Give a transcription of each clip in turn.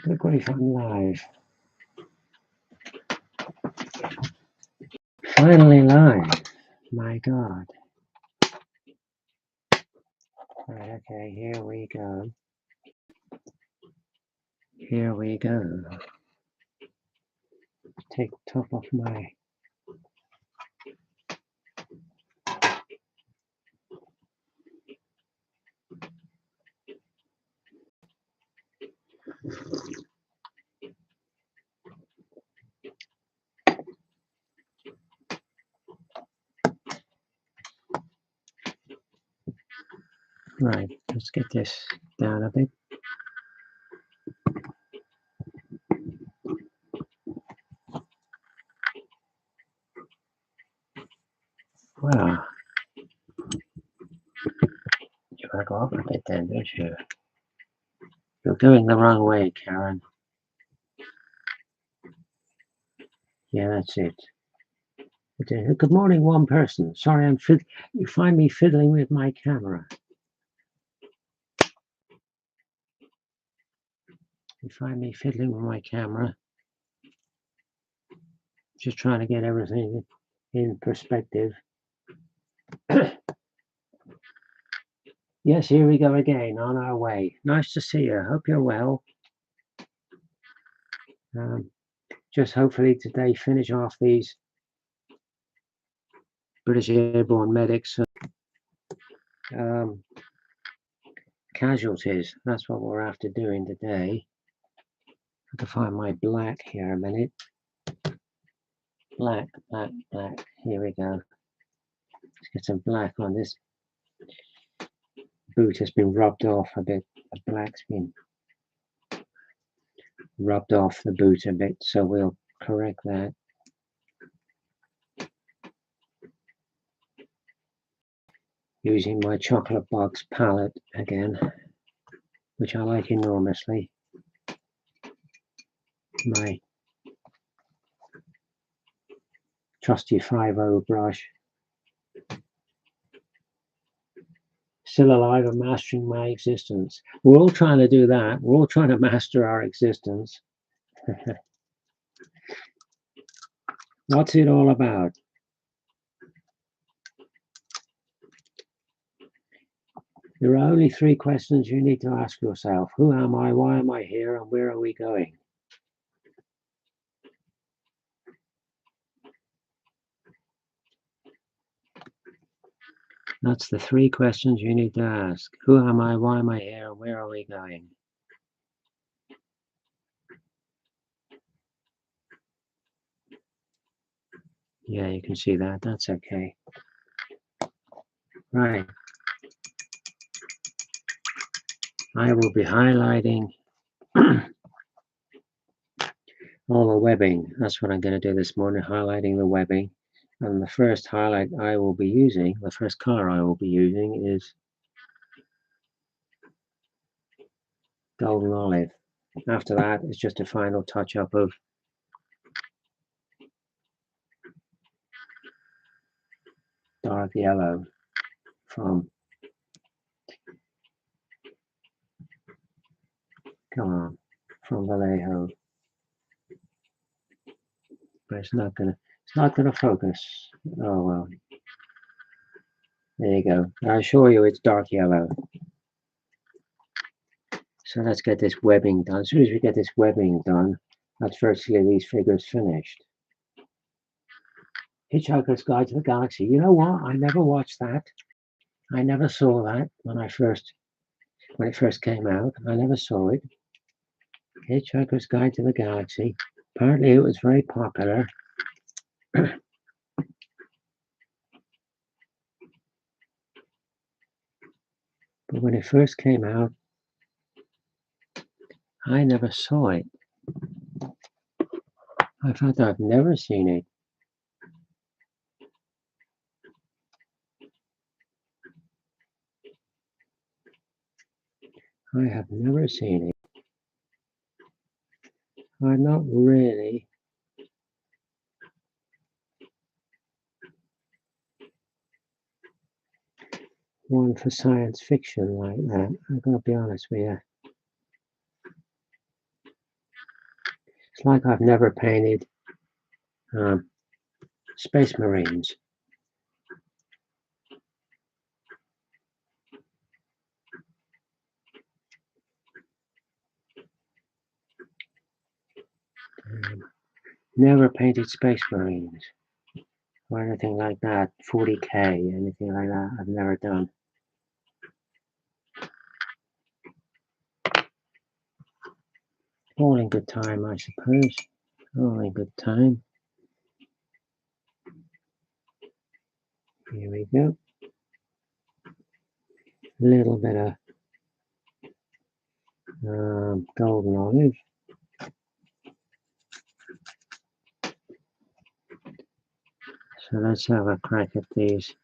Good grief, I'm live. Finally live. My God. Right, okay, here we go. Here we go. Take the top off my... Right, let's get this down a bit. Wow. You gotta go up a bit then, don't you? You're going the wrong way, Karen. Yeah, that's it. Good morning, one person. Sorry, you find me fiddling with my camera. You find me fiddling with my camera. Just trying to get everything in perspective. Yes, here we go again, on our way. Nice to see you. Hope you're well. Just hopefully today finish off these British Airborne medics casualties. That's what we're after doing today. I have to find my black here a minute. Black. Here we go. Let's get some black on this. Boot has been rubbed off a bit. The black's been rubbed off the boot a bit, so we'll correct that. Using my chocolate box palette again, which I like enormously. My trusty 5.0 brush. Still alive and mastering my existence. We're all trying to do that. We're all trying to master our existence. What's it all about? There are only 3 questions you need to ask yourself. Who am I? Why am I here? And where are we going? That's the 3 questions you need to ask. Who am I? Why am I here? And where are we going? Yeah, you can see that. That's okay. Right. I will be highlighting all the webbing. That's what I'm going to do this morning, highlighting the webbing. And the first highlight I will be using, the first color I will be using is golden olive. After that, it's just a final touch up of dark yellow from, from Vallejo. But it's not gonna focus. Oh well. There you go. I assure you it's dark yellow. So let's get this webbing done. As soon as we get this webbing done, that's virtually these figures finished. Hitchhiker's Guide to the Galaxy. You know what? I never watched that. I never saw that when it first came out. I never saw it. Hitchhiker's Guide to the Galaxy. Apparently it was very popular. But when it first came out, I never saw it. In fact, I've never seen it. I have never seen it. I'm not really one for science fiction like that. I've got to be honest with you. It's like I've never painted Space Marines. Never painted Space Marines or anything like that. 40K, anything like that, I've never done. All in good time, I suppose. All in good time. Here we go. A little bit of golden olive. So let's have a crack at these.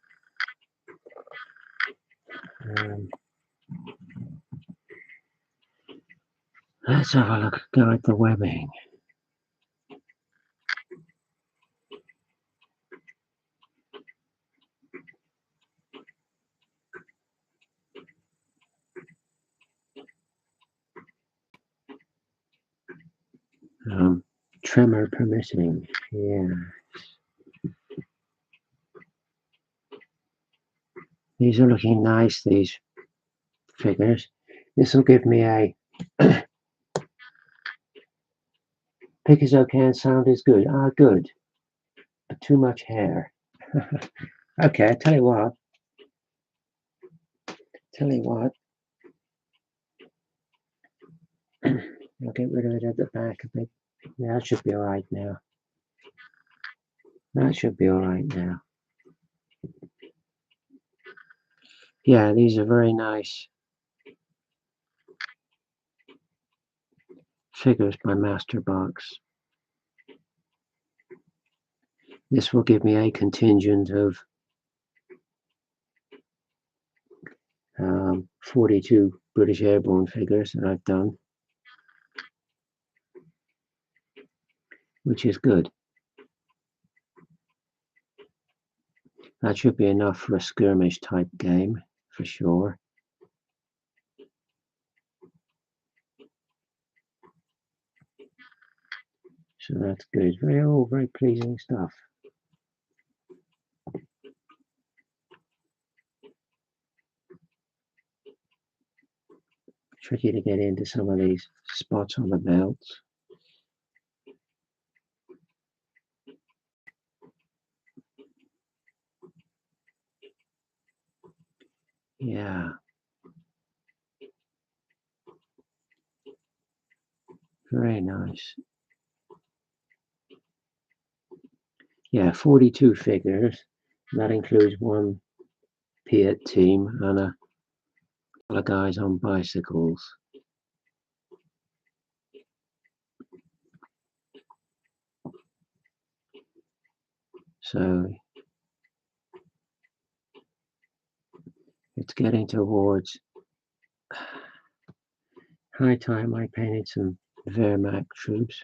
Let's have a go at the webbing. Tremor permitting, yeah. These are looking nice, these figures. This will give me a pick as okay and sound is good. Ah, good. But too much hair. Okay, I tell you what. I'll get rid of it at the back a bit. Yeah, that should be alright now. That should be alright now. Yeah, these are very nice figures by Masterbox. This will give me a contingent of 42 British Airborne figures that I've done, which is good. That should be enough for a skirmish type game, for sure. So that's good. Very pleasing stuff. Tricky to get into some of these spots on the belts. Yeah. Very nice. Yeah, 42 figures. That includes one Piat team and a couple of guys on bicycles. So it's getting towards high time I painted some Wehrmacht troops.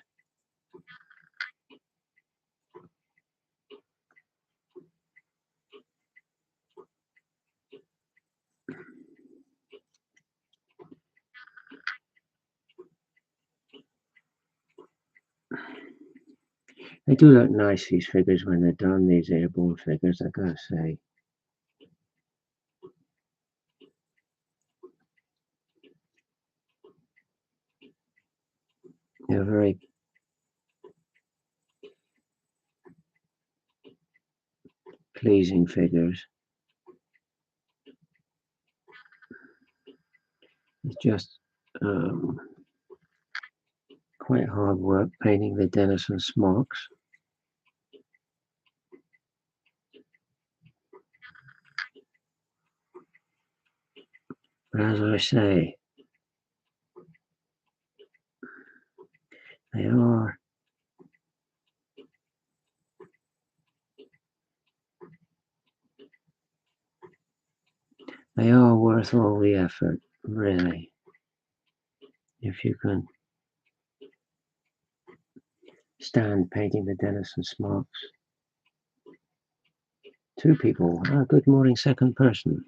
They do look nice, these figures, when they're done, these airborne figures, I gotta say. They're very pleasing figures. It's just quite hard work painting the Denison smocks. But as I say, they are worth all the effort, really. If you can stand painting the Denison smocks. Two people. Good morning, second person.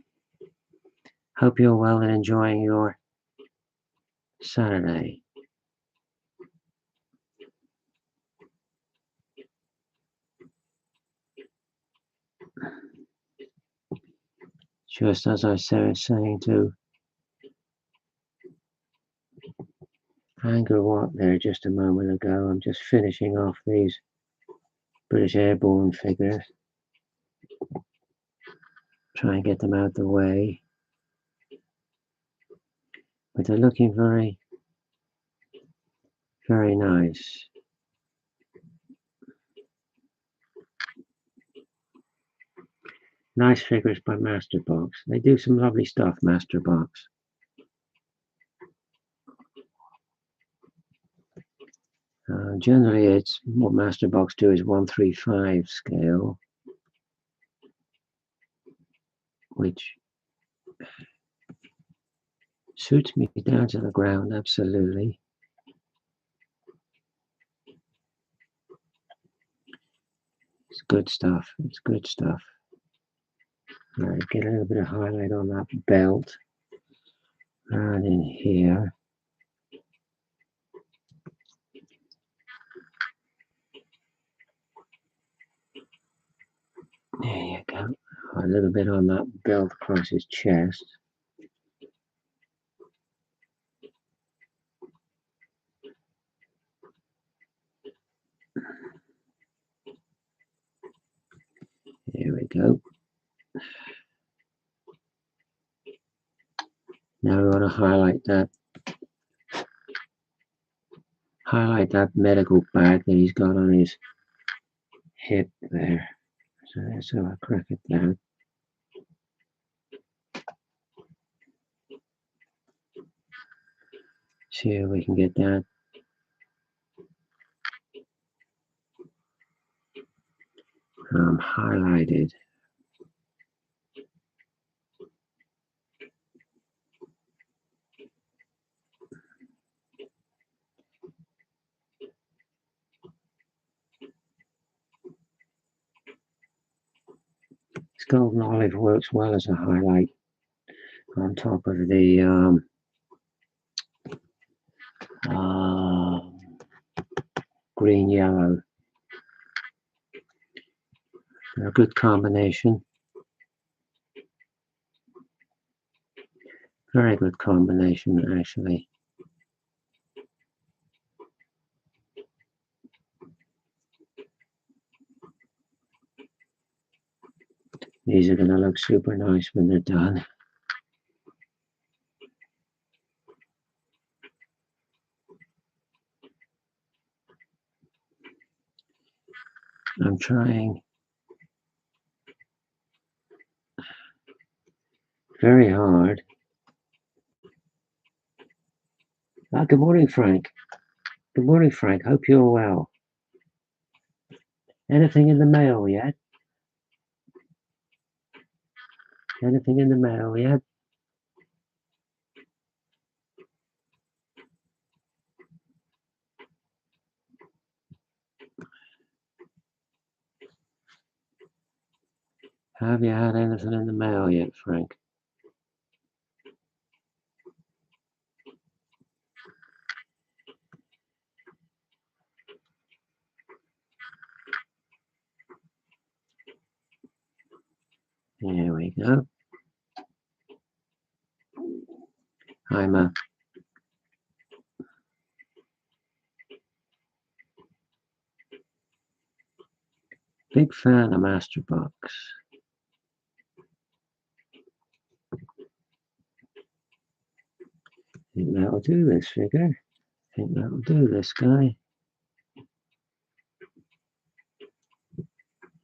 Hope you're well and enjoying your Saturday. Just as I was saying to Angkor Wat there just a moment ago, I'm just finishing off these British Airborne figures. Try and get them out the way. But they're looking very, very nice. Nice figures by Masterbox. They do some lovely stuff, Masterbox. Generally, it's what Masterbox do is 1/35 scale, which suits me down to the ground, absolutely. It's good stuff. It's good stuff. Right, get a little bit of highlight on that belt. And in here. There you go. A little bit on that belt across his chest. There we go. Now we want to highlight that medical bag that he's got on his hip there. So let's have a crack at that. See if we can get that highlighted. This golden olive works well as a highlight on top of the green yellow. A good combination. Very good combination, actually. These are going to look super nice when they're done. I'm trying very hard. Good morning, Frank. Good morning, Frank. Hope you're well. Anything in the mail yet? Anything in the mail yet? Have you had anything in the mail yet, Frank? There we go. I'm a big fan of Masterbox. I think that'll do this figure. I think that'll do this guy.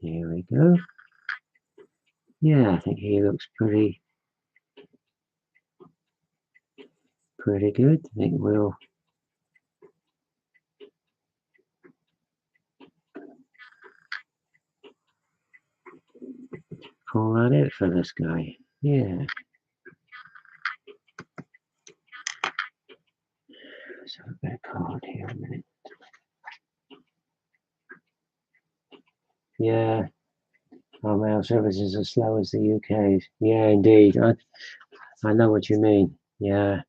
Here we go. Yeah, I think he looks pretty good. I think we'll call that it for this guy. Yeah. Let's have a bit of card here a minute. Yeah. Our mail service is as slow as the UK's. Yeah, indeed. I know what you mean. Yeah.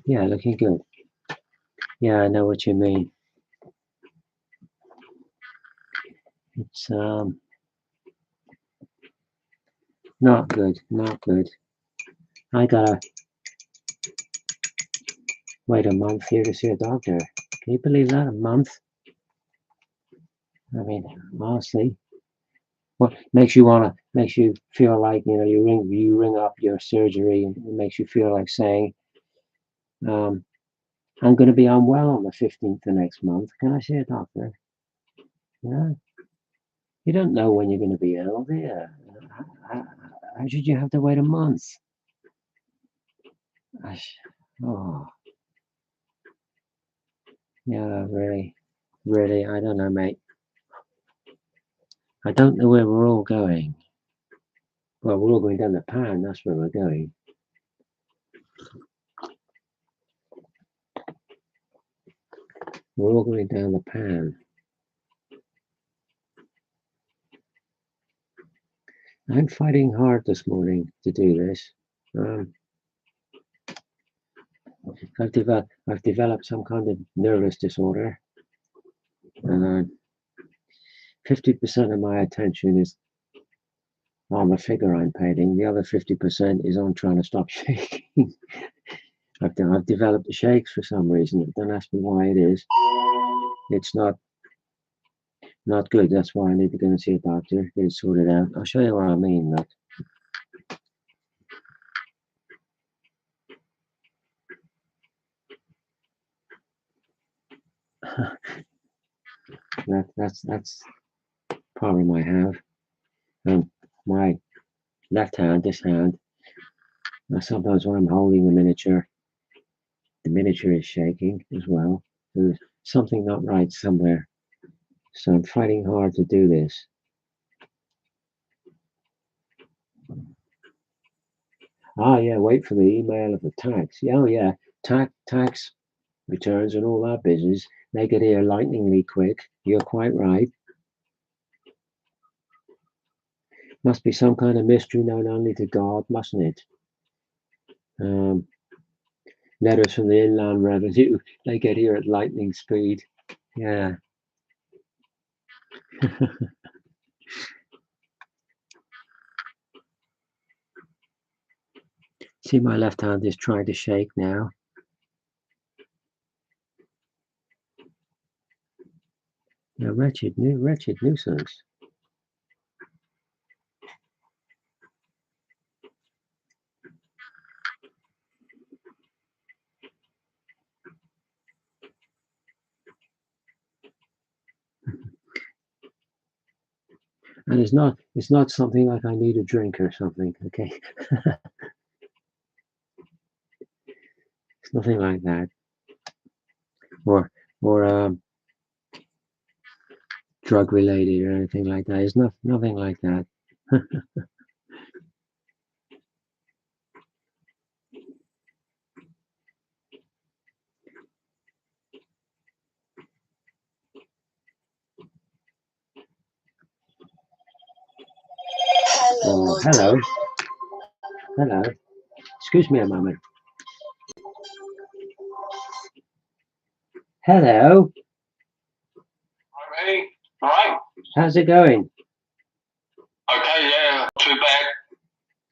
Yeah, looking good. Yeah, I know what you mean. It's not good, not good. I gotta wait a month here to see a doctor. Can you believe that? A month? I mean, honestly, what makes you feel like, you ring up your surgery and it makes you feel like saying, um, I'm going to be unwell on the 15th of next month. Can I see a doctor? Yeah. You don't know when you're going to be ill, do you? How, how should you have to wait a month? Oh, yeah, really, really, I don't know, mate. I don't know where we're all going. Well, we're all going down the pan, that's where we're going. We're all going down the pan. I'm fighting hard this morning to do this. I've developed some kind of nervous disorder, and 50% of my attention is on the figure I'm painting. The other 50% is on trying to stop shaking. I've developed the shakes for some reason. Don't ask me why it is. It's not good. That's why I need to go and see a doctor, get it sorted out. I'll show you what I mean. That's problem I have. My left hand, this hand. Sometimes when I'm holding the miniature is shaking as well. There's something not right somewhere. So I'm fighting hard to do this. Ah, yeah, wait for the email of the tax. Yeah, oh, yeah, tax returns and all that business. They get here lightningly quick. You're quite right. Must be some kind of mystery known only to God, mustn't it? Letters from the Inland Revenue. They get here at lightning speed. Yeah. See, my left hand is trying to shake now. A wretched nuisance. And it's not something like I need a drink or something, okay? It's nothing like that. Or drug related or anything like that. It's nothing like that. Hello. Hello. Excuse me a moment. Hello. Hey, all right. How's it going? Okay, yeah, not too bad.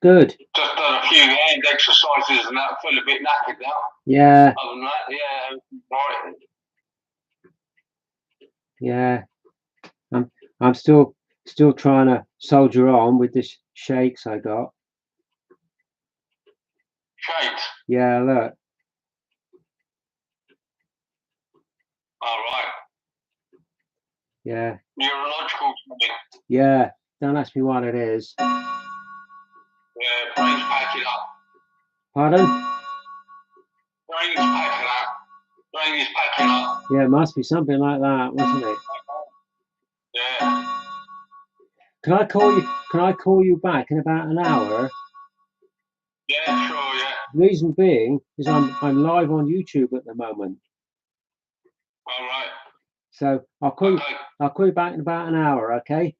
Good. Just done a few hand exercises and that. I feel a bit knackered now. Yeah. Other than that, yeah, right. Yeah. I'm still trying to soldier on with this shakes I got. Shakes. Yeah, look. All right. Yeah. Neurological something. Yeah. Don't ask me what it is. Yeah, brain's packing up. Pardon? Brain's packing up. Brain is packing up. Yeah, it must be something like that, mustn't it? Yeah. Can I call you back in about an hour? Yeah, sure, yeah. Reason being is I'm live on YouTube at the moment. All right. So I'll call you back in about an hour, okay?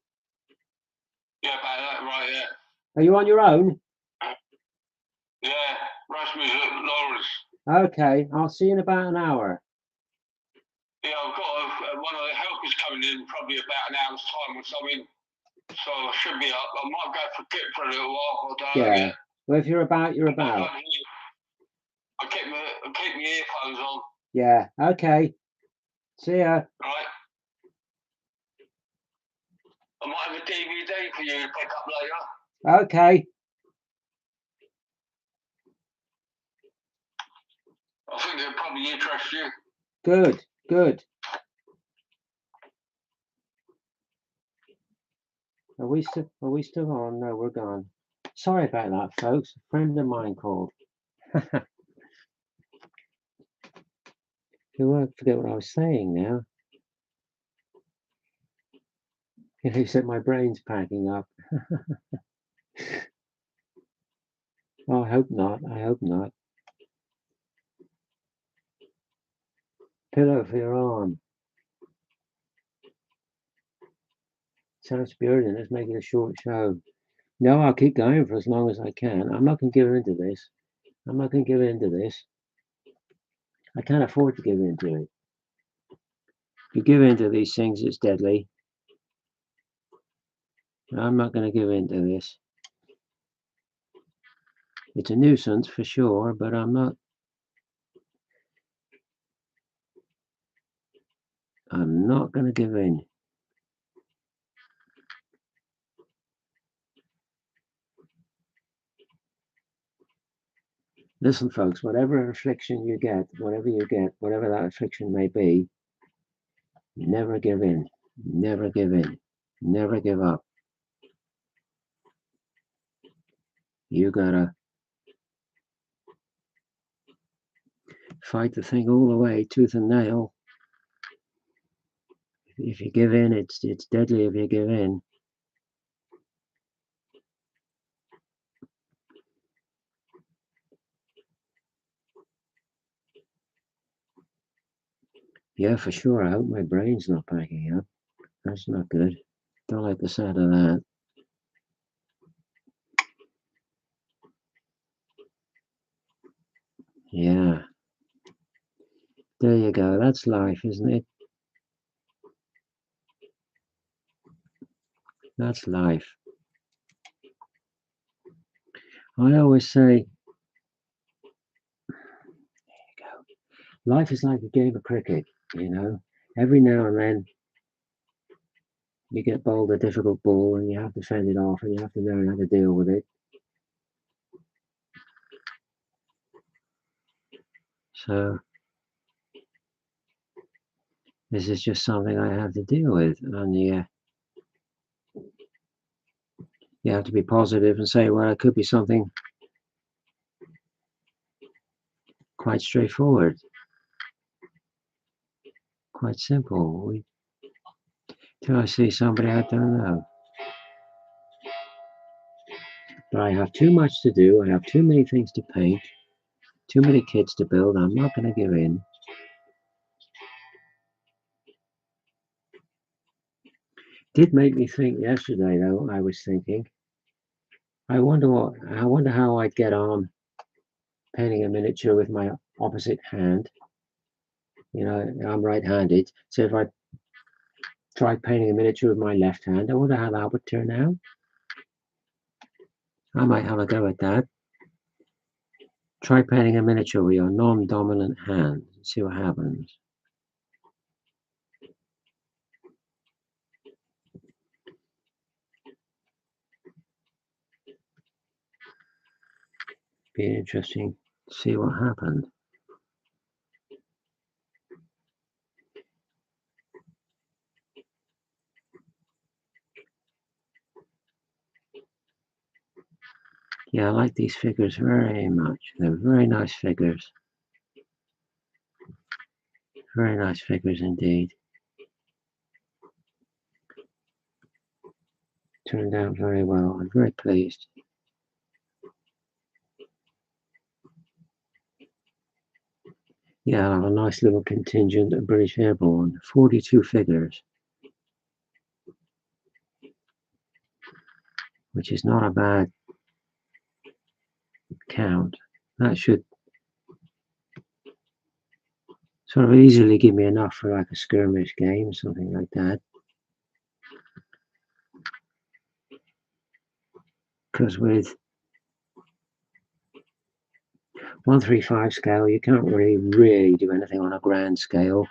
Yeah, about that, right, yeah. Are you on your own? Yeah, Rasmus Lawrence. Okay, I'll see you in about an hour. Yeah, I've got one of the helpers coming in probably about an hour's time or something. So I should be up. I might go for a kit for a little while. I don't know Yeah. yet. Well, if you're about, you're about. I keep my earphones on. Yeah. Okay. See ya. Right. I might have a DVD for you to pick up later. Okay. I think it'll probably interest you. Good. Good. Are we still on? No, we're gone. Sorry about that, folks. A friend of mine called. I forget what I was saying now. He said my brain's packing up. Oh, I hope not. I hope not. Pillow for your arm. Sounds spirited. Let's make it a short show. No, I'll keep going for as long as I can. I'm not going to give in to this. I'm not going to give in to this. I can't afford to give in to it. If you give in to these things, it's deadly. I'm not going to give in to this. It's a nuisance for sure, but I'm not going to give in. Listen, folks, whatever affliction you get, whatever that affliction may be, never give in. Never give in. Never give up. You gotta fight the thing all the way, tooth and nail. If you give in, it's deadly if you give in. Yeah, for sure. I hope my brain's not packing up. That's not good. Don't like the sound of that. Yeah. There you go. That's life, isn't it? That's life. I always say, there you go. Life is like a game of cricket, you know. Every now and then you get bowled a difficult ball and you have to fend it off and you have to learn how to deal with it. So this is just something I have to deal with, and you have to be positive and say, well, it could be something quite straightforward, quite simple. Till I see somebody I don't know. But I have too much to do. I have too many things to paint, too many kids to build. I'm not going to give in. Did make me think yesterday, though. I was thinking, I wonder how I'd get on painting a miniature with my opposite hand. You know, I'm right-handed, so if I tried painting a miniature with my left hand, I wonder how that would turn out. I might have a go at that. Try painting a miniature with your non-dominant hand and see what happens. Be interesting to see what happened. Yeah, I like these figures very much. They're very nice figures. Very nice figures indeed. Turned out very well. I'm very pleased. Yeah, I'll have a nice little contingent of British Airborne. 42 figures. Which is not a bad count. That should sort of easily give me enough for like a skirmish game, something like that. Because with 135 scale, you can't really do anything on a grand scale.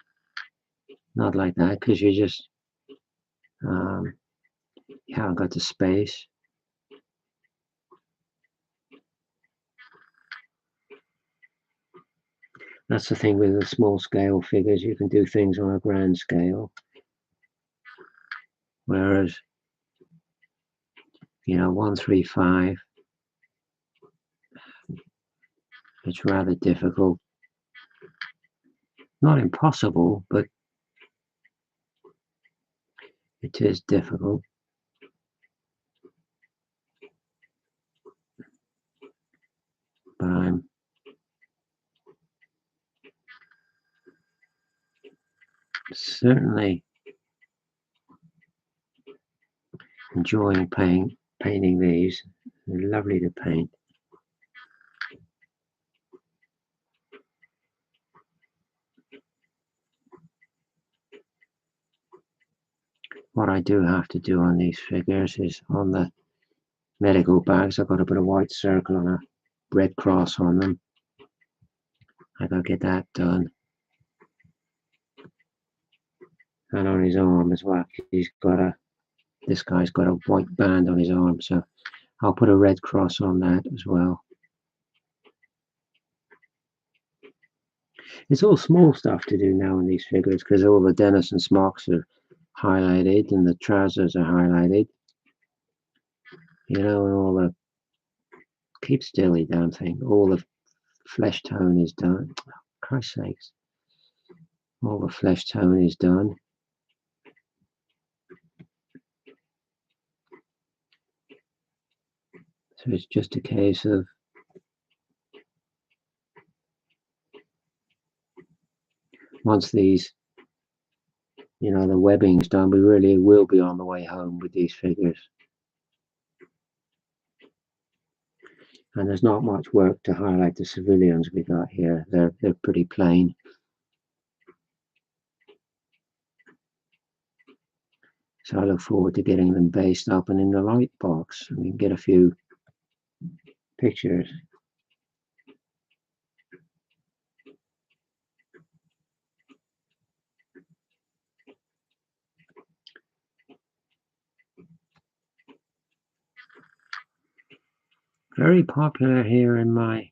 Not like that, because you just you haven't got the space. That's the thing with the small scale figures, you can do things on a grand scale. Whereas, 135, it's rather difficult. Not impossible, but it is difficult. But I'm certainly enjoying painting these. They're lovely to paint. What I do have to do on these figures is on the medical bags, I've got to put a white circle and a red cross on them. I gotta get that done. And on his arm as well, this guy's got a white band on his arm, so I'll put a red cross on that as well. It's all small stuff to do now in these figures because all the Denison smocks are highlighted and the trousers are highlighted. And all the, keep still, you damn thing. All the flesh tone is done. Oh, Christ's sakes. All the flesh tone is done. So it's just a case of once these, the webbing's done, we really will be on the way home with these figures. And there's not much work to highlight the civilians we got here. They're pretty plain. So I look forward to getting them based up and in the light box. And we can get a few pictures. Very popular here in my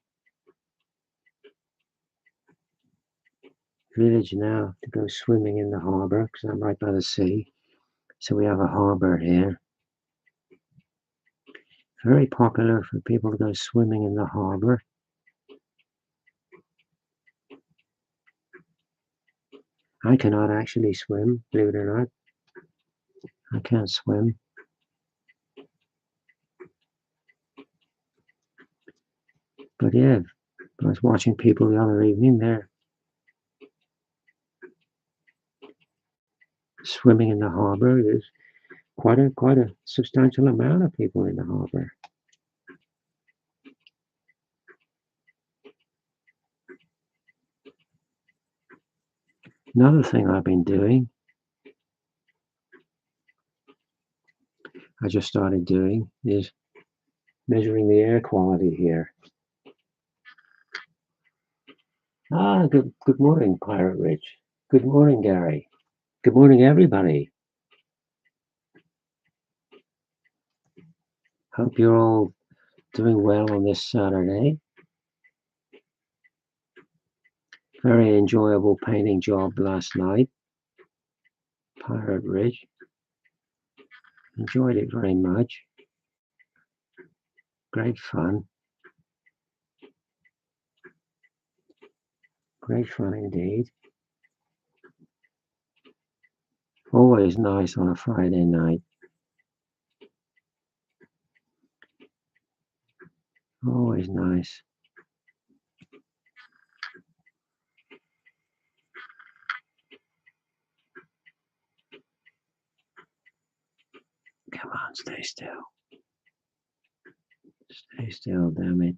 village now to go swimming in the harbor because I'm right by the sea. So we have a harbor here. Very popular for people to go swimming in the harbor. I cannot actually swim, believe it or not. I can't swim. But yeah, I was watching people the other evening there swimming in the harbor. There's quite a substantial amount of people in the harbor. Another thing I've been doing, I just started doing, is measuring the air quality here. Good morning, Pirate Rich. Good morning, Gary. Good morning, everybody. Hope you're all doing well on this Saturday. Very enjoyable painting job last night. Pirate Ridge. Enjoyed it very much. Great fun. Great fun indeed. Always nice on a Friday night. Always nice. Come on, stay still. Stay still, damn it.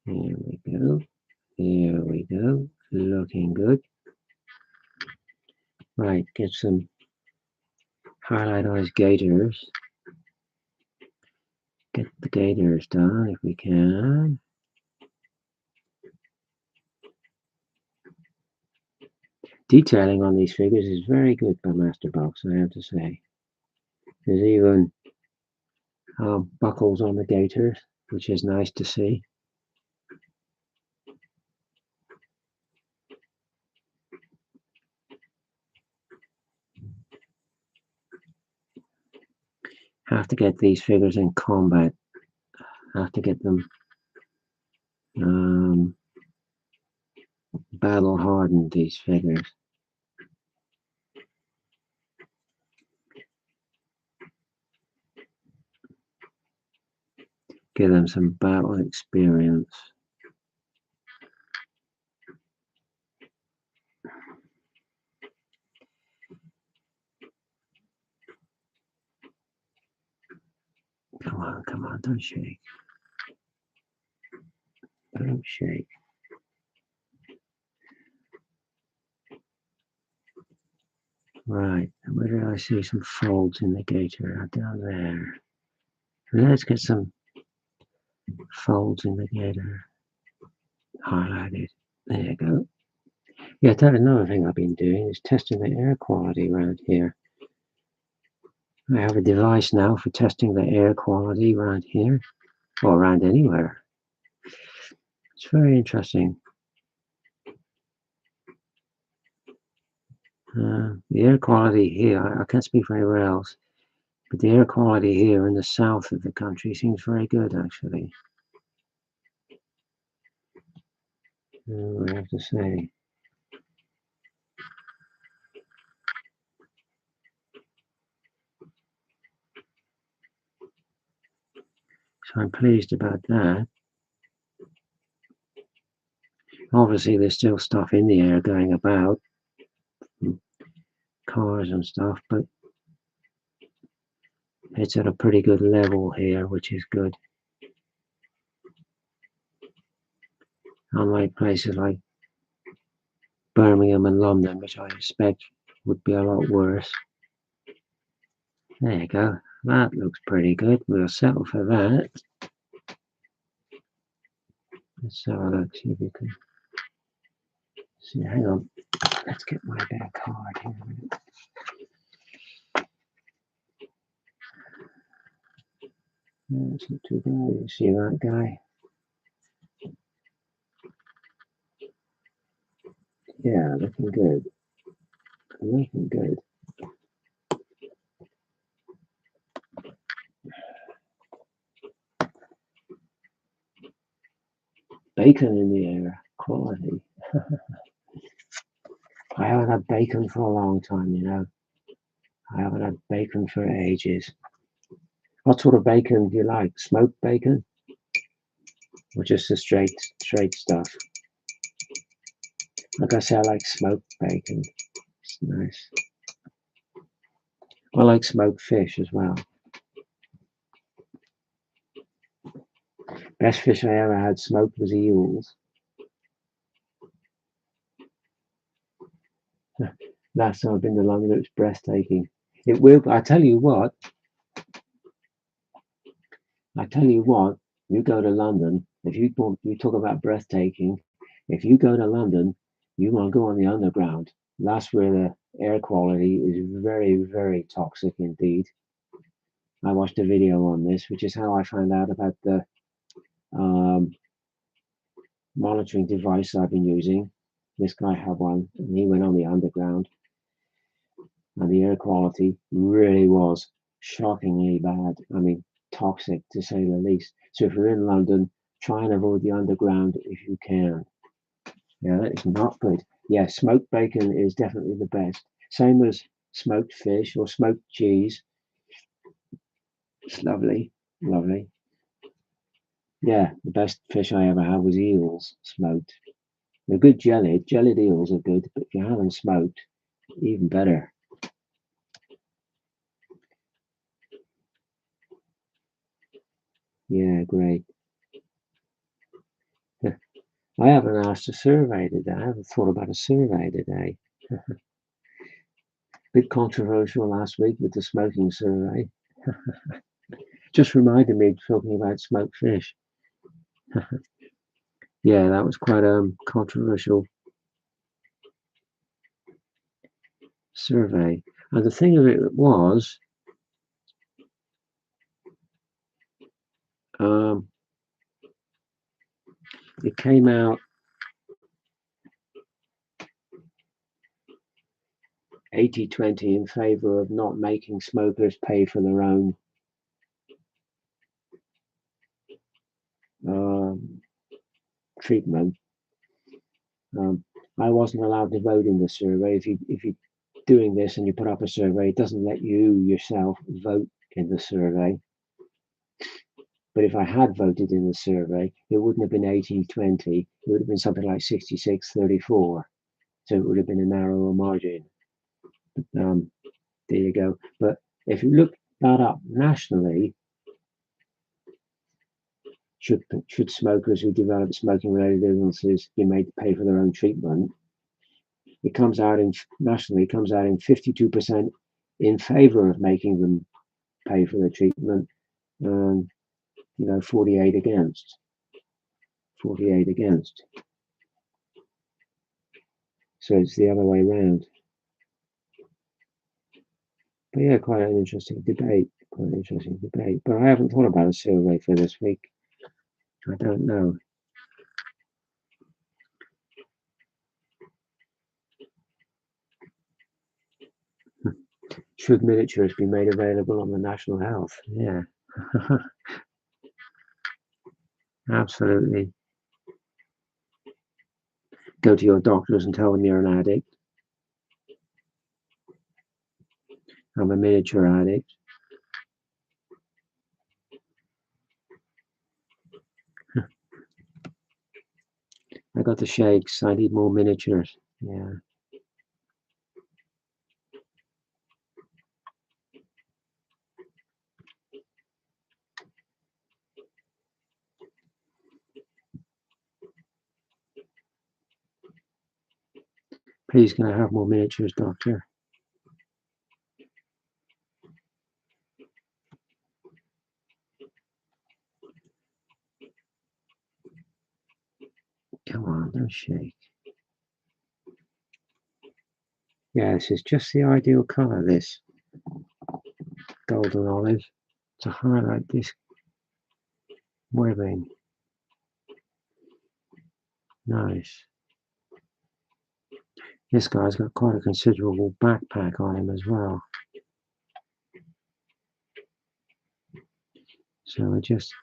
Here we go. Here we go. looking good. Right, get some highlight on his gaiters. Get the gaiters done if we can. Detailing on these figures is very good by Masterbox, I have to say. There's even buckles on the gaiters, which is nice to see. Have to get these figures in combat. Have to get them battle hardened, these figures. Give them some battle experience. Come on, don't shake. Don't shake. Right, where did I see some folds in the gaiter? Down there. Let's get some folds in the gaiter highlighted. There you go. Yeah, that's another thing I've been doing is testing the air quality around here. I have a device now for testing the air quality around here, or around anywhere. It's very interesting. The air quality here, I can't speak for anywhere else, but the air quality here in the south of the country seems very good, actually. I have to say. So I'm pleased about that. Obviously, there's still stuff in the air going about, cars and stuff, but it's at a pretty good level here, which is good. Unlike places like Birmingham and London, which I expect would be a lot worse. There you go. That looks pretty good. We'll settle for that. Let's have a look, see if we can see. Hang on. Let's get my back card here. That's not too bad. You see that guy? Yeah, looking good. Looking good. Bacon in the air. Quality. I haven't had bacon for a long time, you know. I haven't had bacon for ages. What sort of bacon do you like? Smoked bacon? Or just the straight stuff? Like I say, I like smoked bacon. It's nice. I like smoked fish as well. Best fish I ever had smoked was eels. Last time I've been to London, it was breathtaking. It will. I tell you what. You go to London. If you talk about breathtaking, if you go to London, you want to go on the underground. That's where the air quality is very, very toxic indeed. I watched a video on this, which is how I found out about the monitoring device I've been using. This guy had one, and he went on the underground, and the air quality really was shockingly bad. I mean, toxic to say the least. So if you're in London, try and avoid the underground if you can. Yeah, that is not good. Yeah, smoked bacon is definitely the best. Same as smoked fish or smoked cheese. It's lovely, lovely. Yeah, the best fish I ever had was eels smoked. They're good jellied. Jellied eels are good, but if you have them smoked, even better. Yeah, great. I haven't asked a survey today. I haven't thought about a survey today. Bit controversial last week with the smoking survey. Just reminded me talking about smoked fish. Yeah, that was quite a controversial survey. And the thing of it was, it came out 80-20 in favor of not making smokers pay for their own treatment. I wasn't allowed to vote in the survey. If you're doing this and you put up a survey, it doesn't let you yourself vote in the survey. But if I had voted in the survey, it wouldn't have been 80-20. It would have been something like 66-34. So it would have been a narrower margin. There you go. But if you look that up nationally, should smokers who develop smoking-related illnesses be made to pay for their own treatment? It comes out nationally, it comes out in 52% in favor of making them pay for the treatment, and 48 against. 48 against. So it's the other way around. But yeah, quite an interesting debate. Quite an interesting debate. But I haven't thought about a survey for this week. I don't know. Should miniatures be made available on the National Health? Yeah. Absolutely. Go to your doctors and tell them you're an addict. I'm a miniature addict. I got the shakes. I need more miniatures. Yeah. Please, can I have more miniatures, doctor? Come on, don't shake. Yeah, this is just the ideal color, this golden olive, to highlight this webbing. Nice. This guy's got quite a considerable backpack on him as well. So I just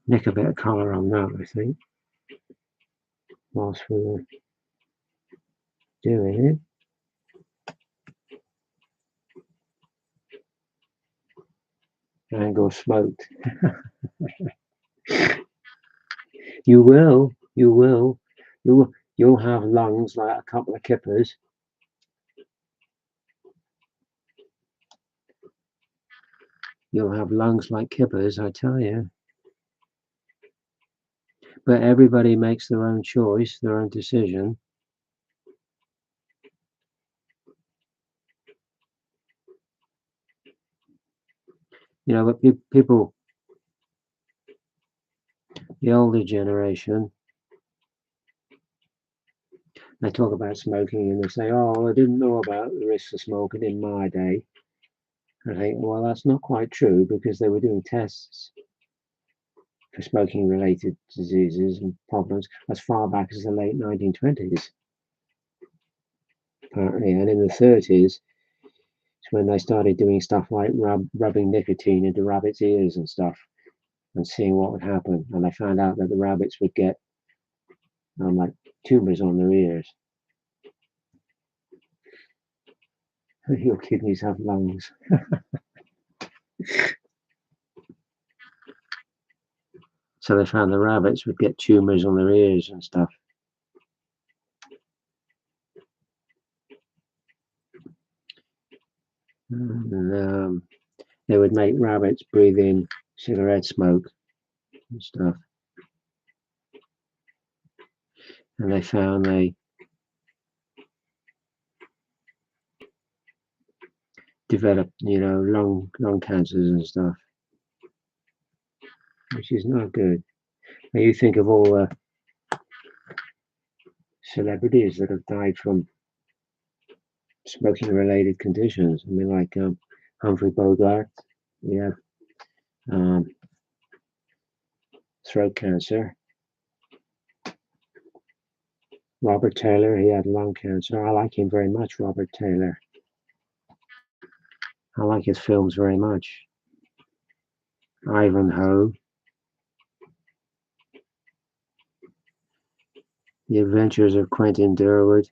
nick a bit of colour on that, I think, whilst we were doing it. Angle smoked. You'll have lungs like a couple of kippers. You'll have lungs like kippers, I tell you. But everybody makes their own choice, their own decision. But people, the older generation, they talk about smoking and they say, oh, I didn't know about the risks of smoking in my day. I think, well, that's not quite true, because they were doing tests for smoking-related diseases and problems as far back as the late 1920s, apparently. And in the 30s, it's when they started doing stuff like rubbing nicotine into rabbits' ears and stuff and seeing what would happen. And they found out that the rabbits would get like tumors on their ears. Your kidneys have lungs. So they found the rabbits would get tumors on their ears and stuff. And they would make rabbits breathe in cigarette smoke and stuff. and they found they developed, lung cancers and stuff, which is not good. Now you think of all the celebrities that have died from smoking-related conditions. I mean, like Humphrey Bogart, yeah, throat cancer. Robert Taylor, he had lung cancer. I like him very much, Robert Taylor. I like his films very much. Ivanhoe. The Adventures of Quentin Durward.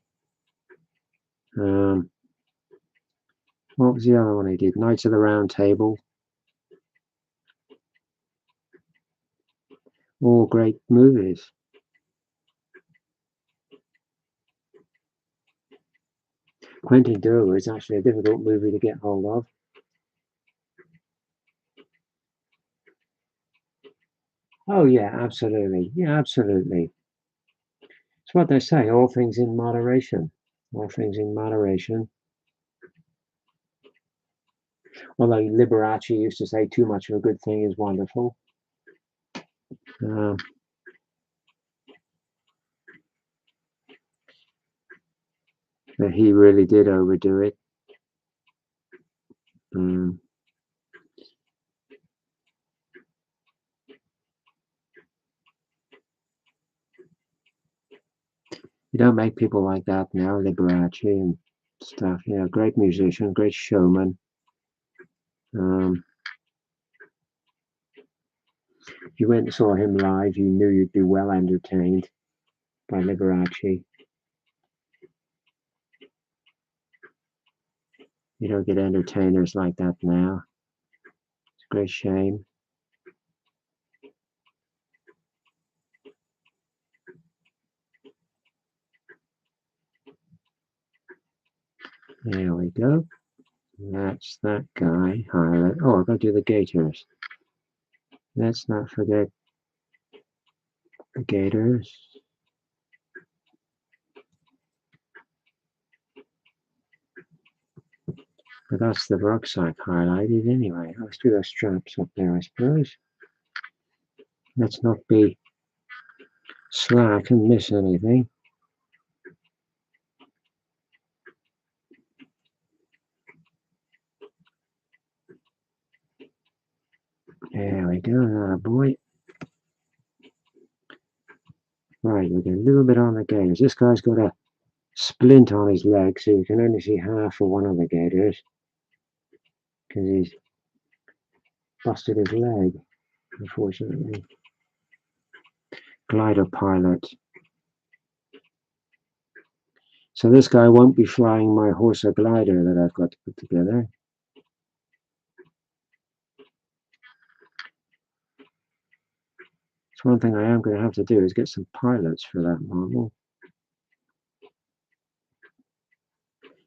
What was the other one he did? Knights of the Round Table. All great movies. Quentin Durward is actually a difficult movie to get hold of. Oh yeah, absolutely. Yeah, absolutely. It's what they say, all things in moderation. All things in moderation. Although Liberace used to say too much of a good thing is wonderful. But he really did overdo it. You don't make people like that now, Liberace and stuff. Great musician, great showman. If you went and saw him live, you knew you'd be well entertained by Liberace. You don't get entertainers like that now. It's a great shame. There we go. That's that guy. Highlight. Oh, I've got to do the Gators. Let's not forget the Gators. But that's the rucksack highlighted anyway. Let's do those straps up there, I suppose. Let's not be slack and miss anything. There we go, now boy. Right, we get a little bit on the Gators. This guy's got a splint on his leg, so you can only see half of one of the Gators because he's busted his leg, unfortunately. Glider pilot. So this guy won't be flying my Horsa glider that I've got to put together. So one thing I am going to have to do is get some pilots for that model,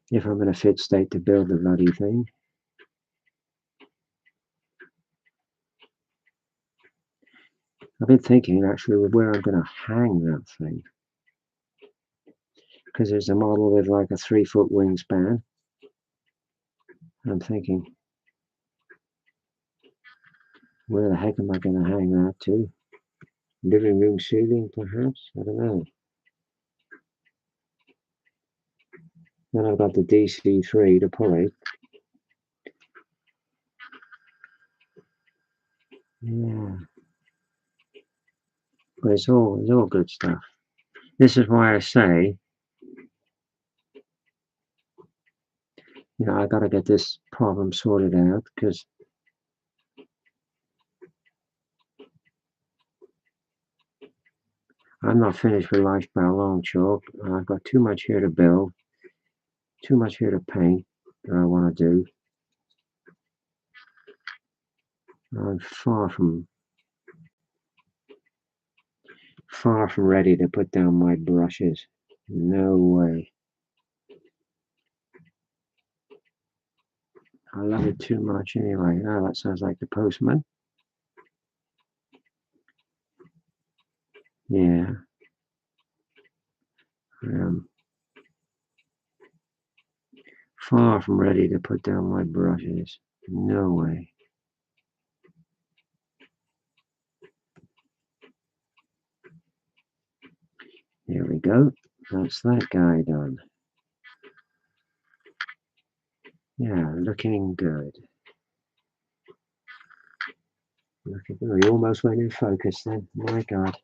if I'm in a fit state to build the bloody thing. I've been thinking actually where I'm going to hang that thing, because there's a model with like a 3-foot wingspan. I'm thinking, where the heck am I going to hang that to? Living room ceiling, perhaps? I don't know. Then I've got the DC-3 to pull it. Yeah. But it's all good stuff. This is why I say, I got to get this problem sorted out, because I'm not finished with Life by a long chalk. I've got too much here to build, too much here to paint that I want to do. I'm far from ready to put down my brushes. No way. I love it too much anyway. Oh, that sounds like the postman. Yeah. far from ready to put down my brushes. No way. Here we go. That's that guy done. Yeah, looking good. Looking good. He almost went in focus then. My God.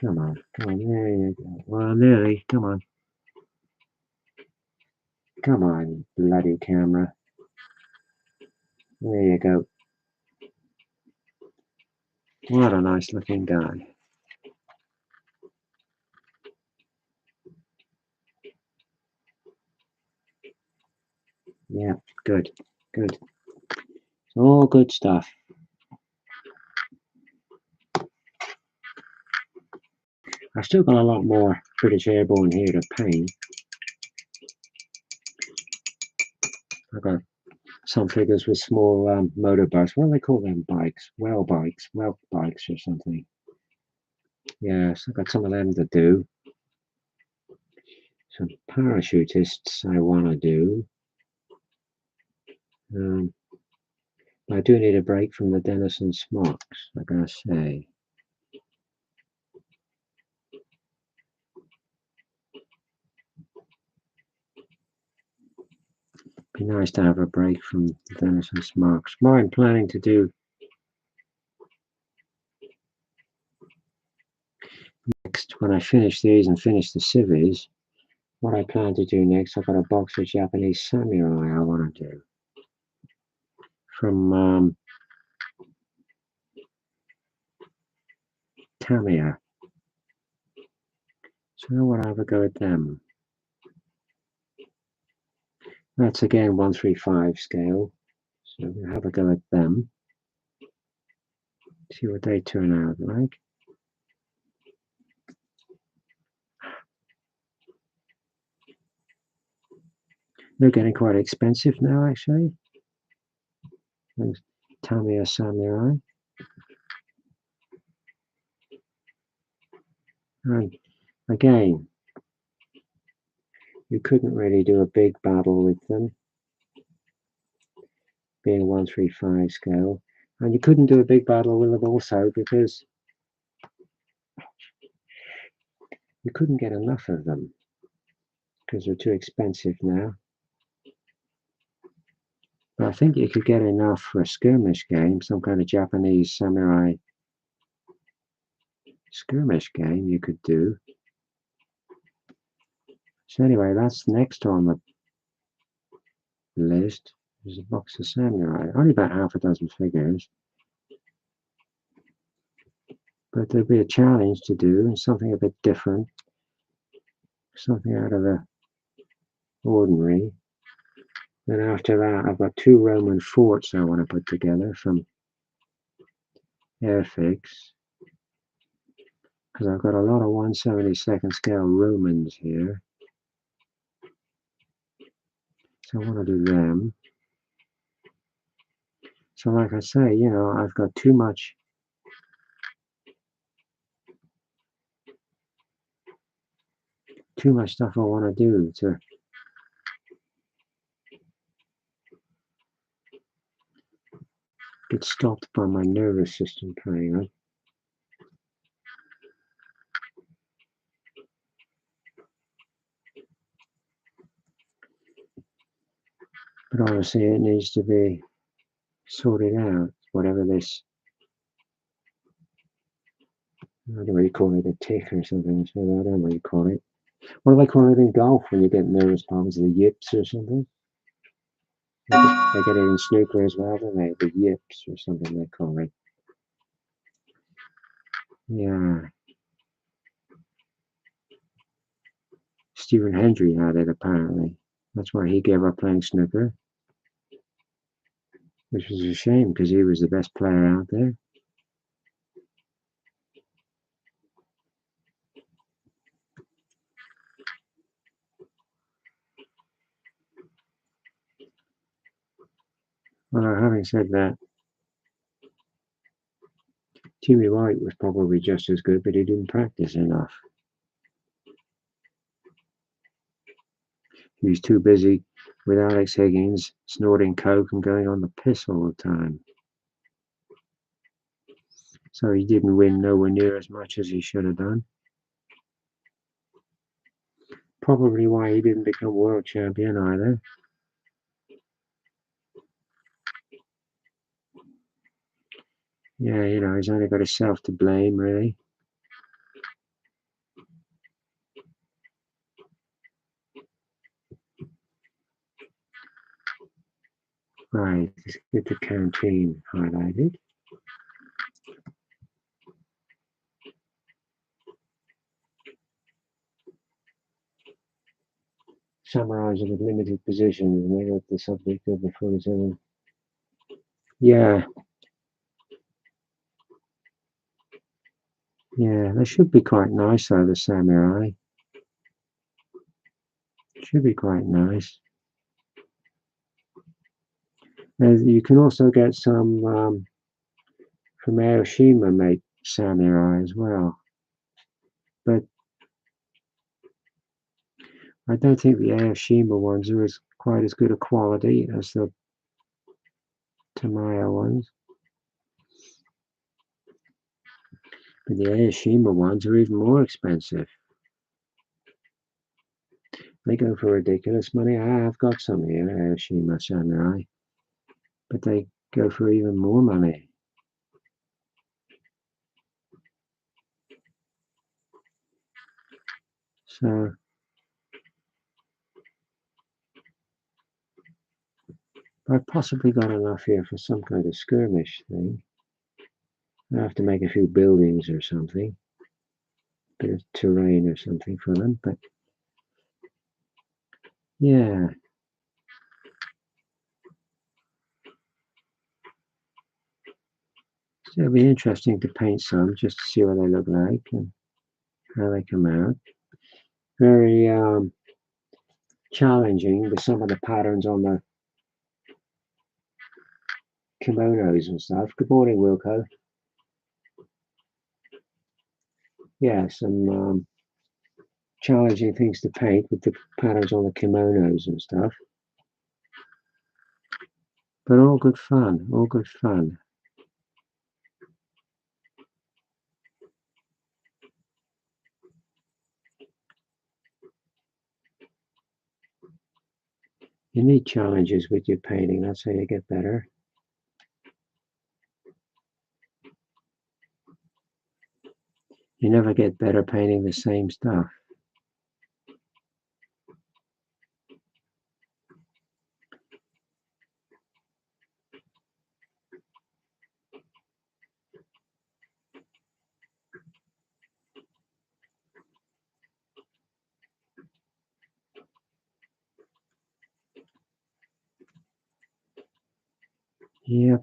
Come on. Come on. There you go. Well, nearly. Come on. Come on, bloody camera. There you go. What a nice looking guy. Yeah, good. Good. It's all good stuff. I've still got a lot more British Airborne here to paint. I've got some figures with small motorbikes. What do they call them bikes? Well bikes or something. Yes, I've got some of them to do. Some parachutists I want to do. I do need a break from the Denison smocks, I gotta say. Be nice to have a break from the Denison smocks. What I'm planning to do next, when I finish these and finish the civvies, what I plan to do next, I've got a box of Japanese samurai I want to do. From Tamiya. So I want to have a go at them. That's again 135 scale. So we'll have a go at them. See what they turn out like. They're getting quite expensive now, actually. Those Tamiya samurai. And again, you couldn't really do a big battle with them, being 135 scale. And you couldn't do a big battle with them also because you couldn't get enough of them because they're too expensive now. But I think you could get enough for a skirmish game, some kind of Japanese samurai skirmish game you could do. So anyway, that's next on the list. There's a box of samurai, only about half a dozen figures. But there'll be a challenge to do, and something a bit different, something out of the ordinary. Then after that, I've got 2 Roman forts I want to put together from Airfix, because I've got a lot of 1/72 scale Romans here. So I want to do them. So like I say, you know, I've got too much stuff I want to do to get stopped by my nervous system playing up. But obviously it needs to be sorted out, whatever this, I don't know what you call it, a tick or something, so I don't know what you call it. What do they call it in golf when you get nervous problems? The yips or something? They get it in snooker as well, don't they? The yips or something they call it. Yeah. Stephen Hendry had it apparently. That's why he gave up playing snooker. Which was a shame because he was the best player out there. Well, having said that, Jimmy White was probably just as good, but he didn't practice enough. He was too busy with Alex Higgins, snorting coke and going on the piss all the time. So he didn't win nowhere near as much as he should have done. Probably why he didn't become world champion either. Yeah, you know, he's only got himself to blame, really. Right, let's get the canteen highlighted. Samurais are with limited positions and they got the subject of the 47. Yeah. Yeah, they should be quite nice though, the samurai. Should be quite nice. You can also get some from Aoshima made samurai as well. But I don't think the Aoshima ones are quite as good a quality as the Tamiya ones. But the Aoshima ones are even more expensive. They go for ridiculous money. I have got some here, Aoshima Samurai. But they go for even more money. So I've possibly got enough here for some kind of skirmish thing. I have to make a few buildings or something. Bit of terrain or something for them, but yeah. So it'll be interesting to paint some just to see what they look like and how they come out. Very challenging with some of the patterns on the kimonos and stuff. Good morning, Wilco. Yeah, some challenging things to paint with the patterns on the kimonos and stuff. But all good fun, all good fun. You need challenges with your painting. That's how you get better. You never get better painting the same stuff. Yep.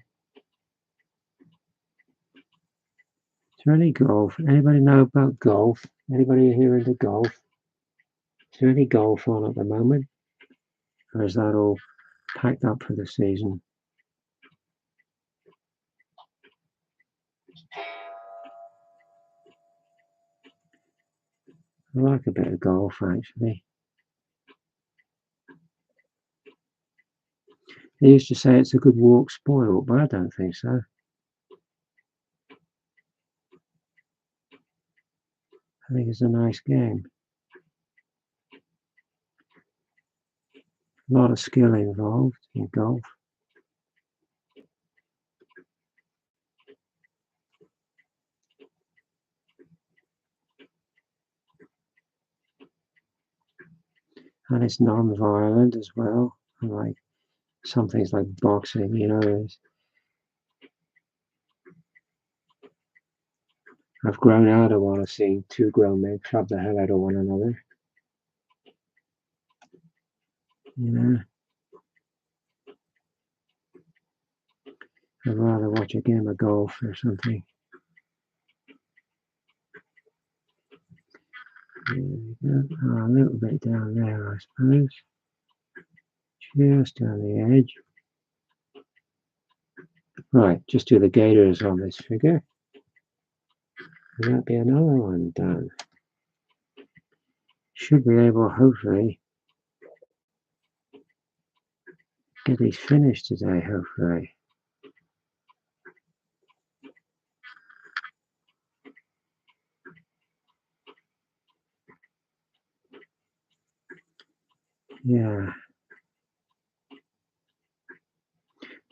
Is there any golf? Anybody know about golf? Anybody here into golf? Is there any golf on at the moment? Or is that all packed up for the season? I like a bit of golf, actually. They used to say it's a good walk spoiled, but I don't think so. I think it's a nice game. A lot of skill involved in golf. And it's non-violent as well. Like some things like boxing, you know. I've grown out of want to seeing two grown men club the hell out of one another. You know. I'd rather watch a game of golf or something. There we go. Oh, a little bit down there, I suppose. Just down the edge. Right, just do the gators on this figure. And that'll be another one done. Should be able, hopefully, get these finished today, hopefully. Yeah.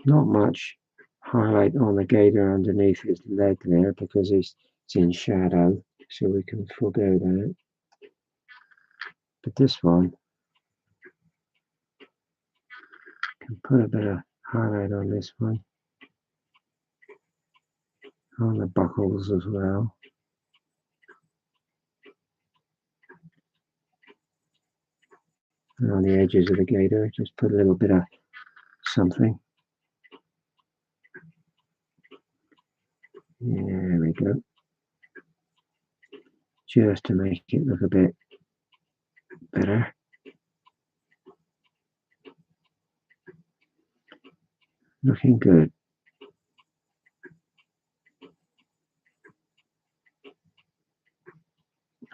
Not much highlight on the gator underneath his leg there because it's in shadow, so we can forego that. But this one can put a bit of highlight on this one, on the buckles as well. And on the edges of the gator, just put a little bit of something. There we go. Just to make it look a bit better. Looking good.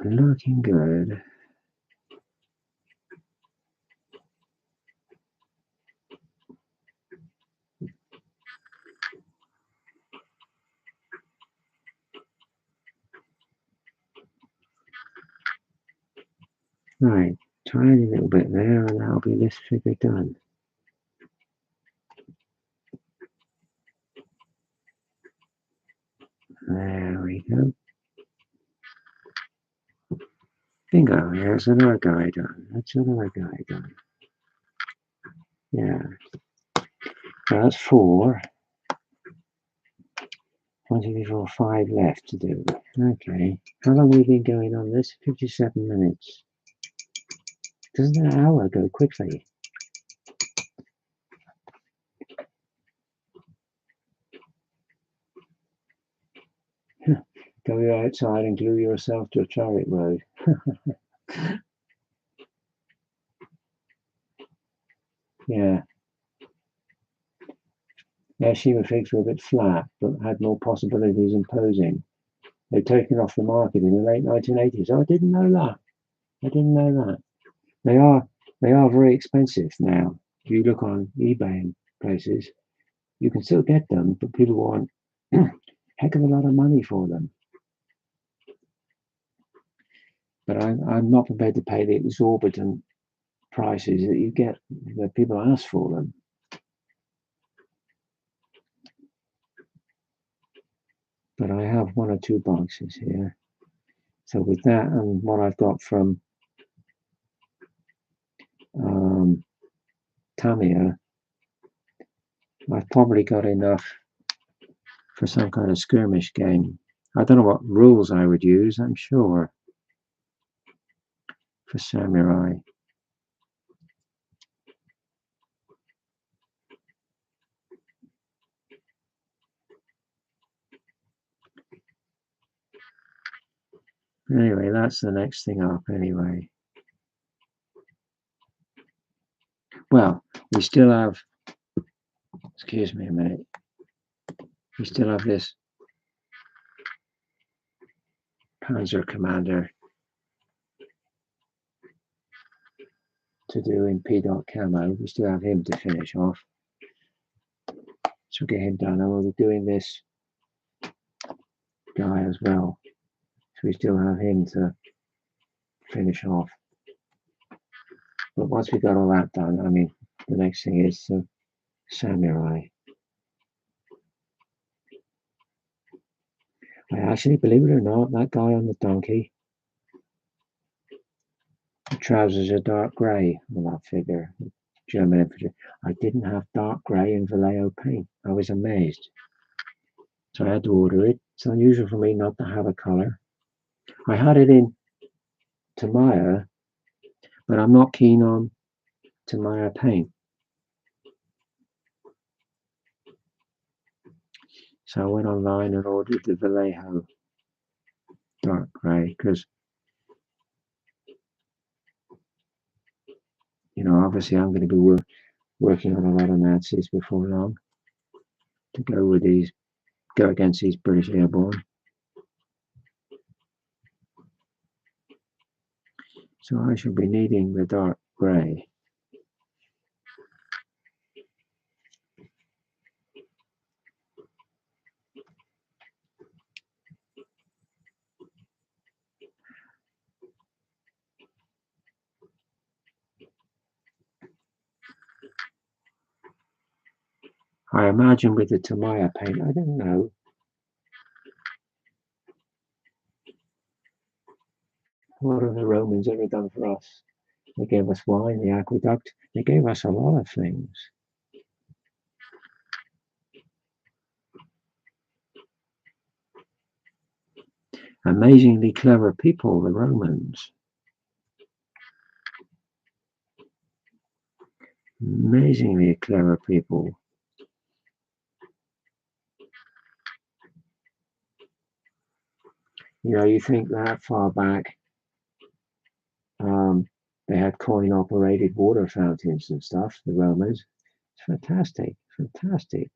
Looking good. Right, tiny little bit there, and that'll be this figure done. There we go. Bingo, there's another guy done. That's another guy done. Yeah. So that's 4. 1, 2, 3, 4, 5 left to do. Okay. How long have we been going on this? 57 minutes. Doesn't an hour go quickly? Go outside and glue yourself to a chariot road. Yeah. Yashima figs were a bit flat, but had more possibilities in posing. They'd taken off the market in the late 1980s. Oh, I didn't know that. I didn't know that. They are very expensive now. If you look on eBay and places, you can still get them, but people want a heck of a lot of money for them. But I'm not prepared to pay the exorbitant prices that you get that people ask for them. But I have 1 or 2 boxes here. So with that and what I've got from Tamiya, I've probably got enough for some kind of skirmish game. I don't know what rules I would use, I'm sure, for Samurai. Anyway, that's the next thing up anyway. Well, we still have, excuse me a minute, we still have this Panzer Commander to do in P. Camo. We still have him to finish off. So get him done. And we'll be doing this guy as well. So we still have him to finish off. But once we got all that done, I mean, the next thing is Samurai. I actually, believe it or not, that guy on the donkey, the trousers are dark grey on that figure. German infantry. I didn't have dark grey in Vallejo paint. I was amazed. So I had to order it. It's unusual for me not to have a colour. I had it in Tamiya, but I'm not keen on Tamiya paint. So I went online and ordered the Vallejo dark grey because, you know, obviously I'm going to be working on a lot of Nazis before long to go against these British Airborne. So I shall be needing the dark grey. I imagine with the Tamiya paint, I don't know. What have the Romans ever done for us? They gave us wine, the aqueduct. They gave us a lot of things. Amazingly clever people, the Romans. Amazingly clever people. You know, you think that far back, they had coin-operated water fountains and stuff, the Romans. It's fantastic, fantastic.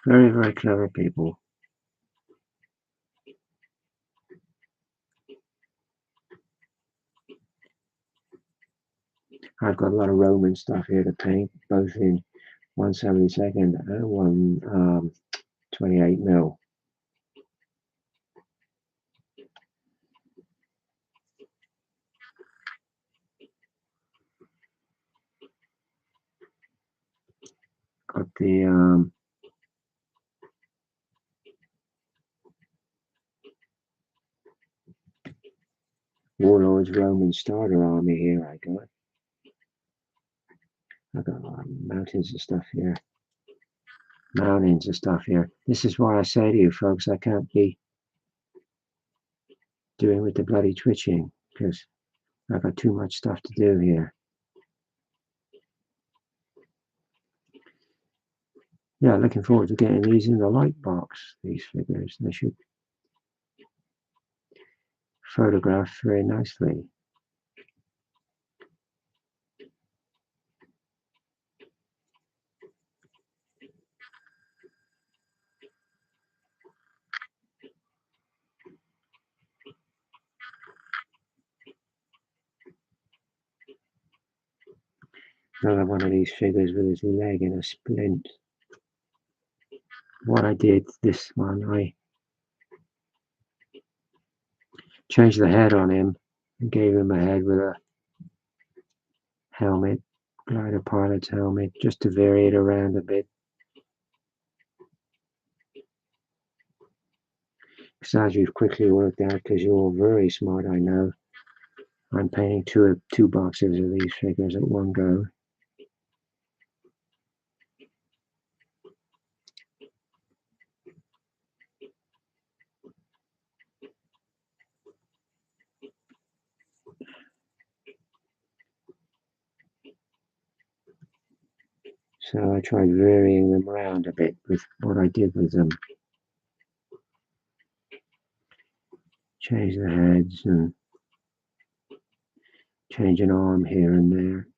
Very, very clever people. I've got a lot of Roman stuff here to paint, both in 1/72 and 1/28 mil. Got the Warlord's Roman starter army here. I got mountains of stuff here. Mountains of stuff here. This is why I say to you folks, I can't be doing with the bloody twitching, because I've got too much stuff to do here. Yeah, looking forward to getting these in the light box, these figures. They should photograph very nicely. Another one of these figures with his leg in a splint. What I did, this one, I changed the head on him and gave him a head with a helmet, glider pilot's helmet, just to vary it around a bit. Because as you've quickly worked out, because you're all very smart, I know, I'm painting two boxes of these figures at one go. So I tried varying them around a bit with what I did with them. Change the heads and change an arm here and there.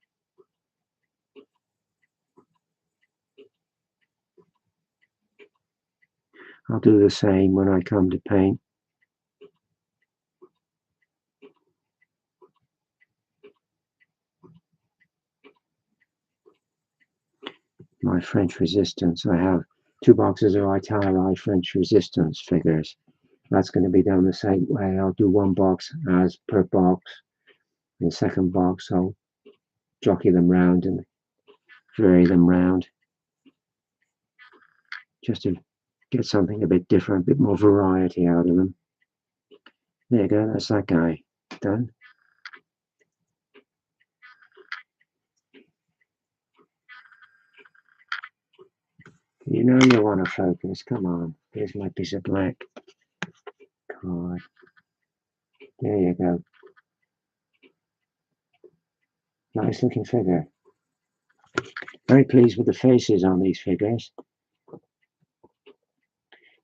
I'll do the same when I come to paint. My French Resistance. I have 2 boxes of Italia French Resistance figures. That's going to be done the same way. I'll do 1 box as per box. In the second box, I'll jockey them round and vary them round, just to get something a bit different, a bit more variety out of them. There you go, that's that guy done. You know you want to focus, come on. Here's my piece of black. God. There you go. Nice looking figure. Very pleased with the faces on these figures.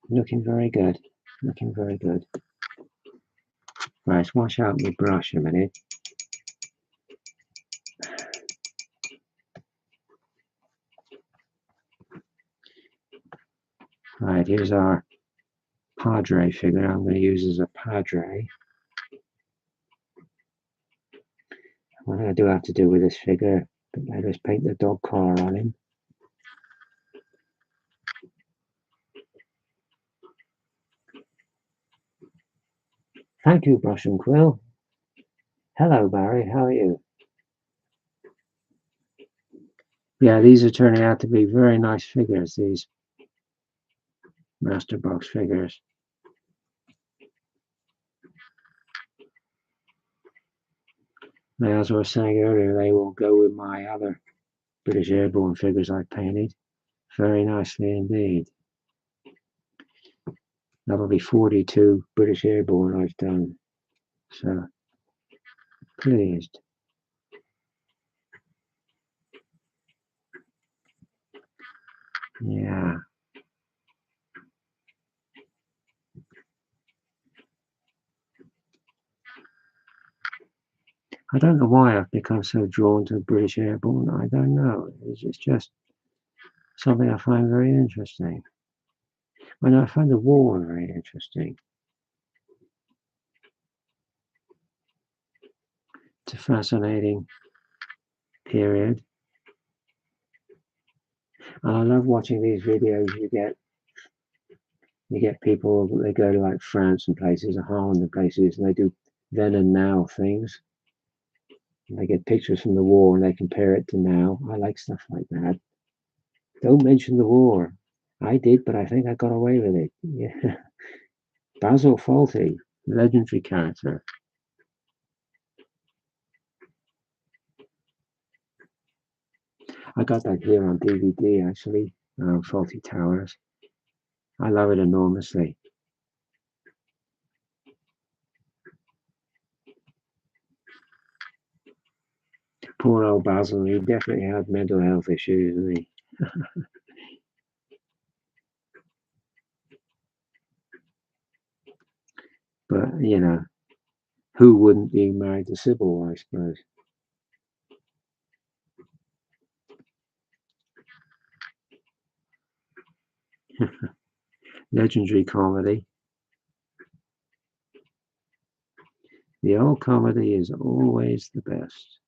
Looking very good. Looking very good. Right, wash out my brush a minute. Right, here's our Padre figure. I'm going to use as a Padre. What I do have to do with this figure, I just paint the dog collar on him. Thank you, Brush and Quill. Hello, Barry. How are you? Yeah, these are turning out to be very nice figures, these Master Box figures. Now, as I was saying earlier, they will go with my other British Airborne figures I painted very nicely indeed. That'll be 42 British Airborne I've done, so pleased. Yeah. I don't know why I've become so drawn to British Airborne. I don't know. It's just something I find very interesting. I find the war very interesting. It's a fascinating period. And I love watching these videos. You get people, they go to like France and places, or Holland and places, and they do then and now things. And they get pictures from the war and they compare it to now. I like stuff like that. Don't mention the war. I did, but I think I got away with it. Yeah. Basil Fawlty, legendary character. I got that here on DVD actually, Fawlty Towers. I love it enormously. Poor old Basil, he definitely had mental health issues, didn't he? But, you know, who wouldn't be married to Sybil, I suppose? Legendary comedy. The old comedy is always the best.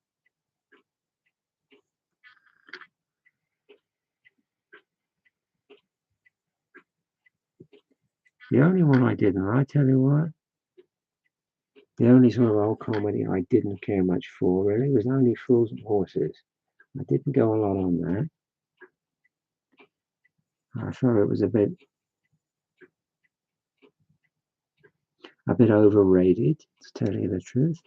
The only one I didn't, I tell you what, the only sort of old comedy I didn't care much for really was only Fools and Horses. I didn't go a lot on that. I thought it was a bit overrated, to tell you the truth.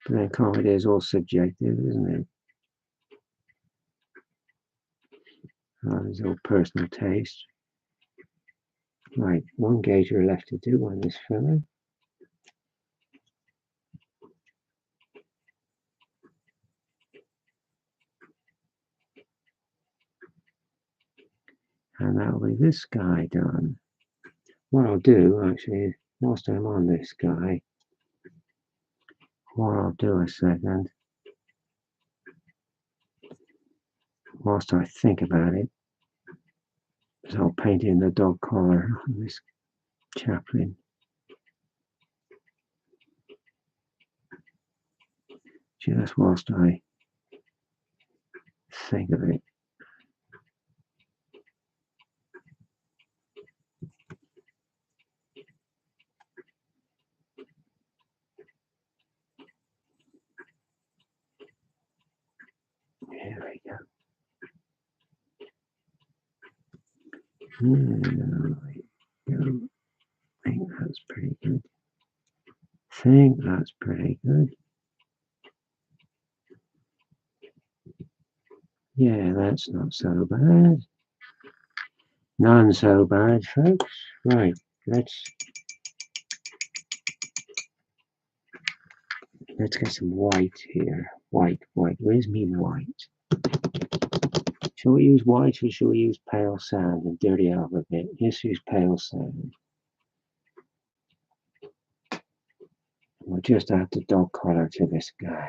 But then comedy is all subjective, isn't it? It's all personal taste. Right, one gauger left to do on this fellow. And that'll be this guy done. What I'll do, actually, whilst I'm on this guy, what I'll do a second, whilst I think about it, is I'll paint in the dog collar on this chaplain. Just whilst I think of it. Here we go. I think that's pretty good. Yeah, that's not so bad. None so bad, folks. Right, let's get some white here. White. Where's me white? Shall we use white or shall we use pale sand and dirty it up a bit? Let's use pale sand. We'll just add the dog collar to this guy.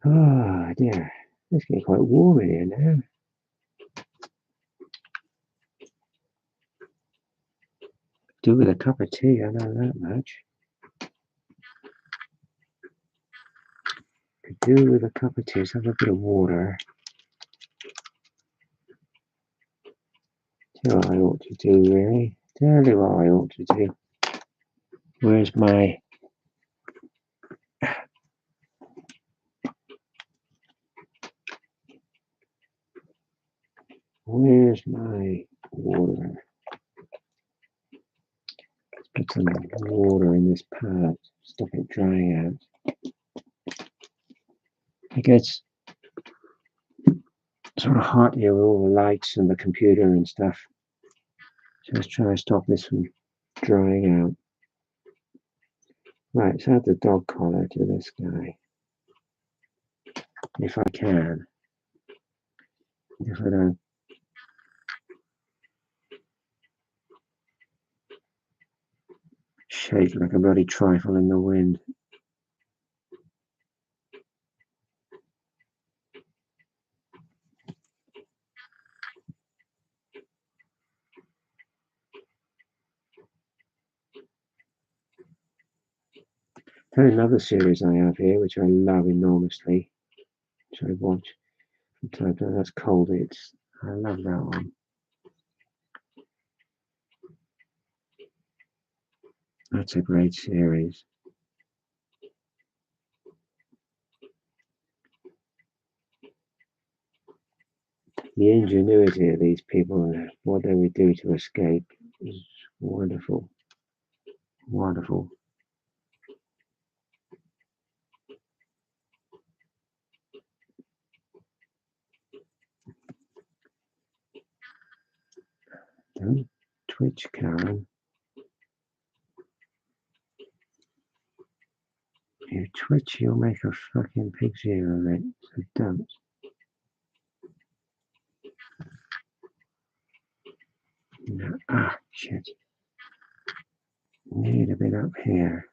Oh dear, it's getting quite warm in here now. Do with a cup of tea, I know that much. Could do with a cup of tea, let's have a bit of water. Tell you what I ought to do, really. Tell you what I ought to do. Where's my water? Let's put some water in this pot. Stop it drying out. It gets sort of hot here with all the lights and the computer and stuff. So let's try and stop this from drying out. Right, let's add the dog collar to this guy. If I can. If I don't. Shake like a bloody trifle in the wind. There's another series I have here, which I love enormously, which I watch from time to time. That's Cold Hits. I love that one. That's a great series. The ingenuity of these people and what they would do to escape is wonderful. Wonderful. Don't twitch, Karen. You twitch, you'll make a fucking pig's ear of it, so don't. No. Ah, shit. Need a bit up here.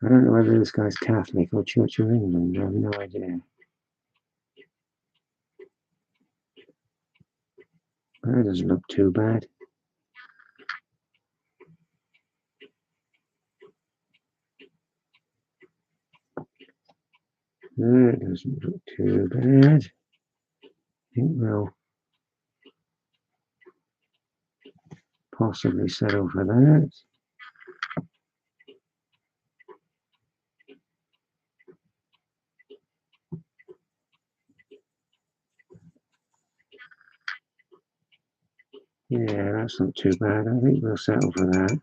I don't know whether this guy's Catholic or Church of England. I have no idea. That doesn't look too bad. That doesn't look too bad. I think we'll possibly settle for that. Yeah, that's not too bad. I think we'll settle for that.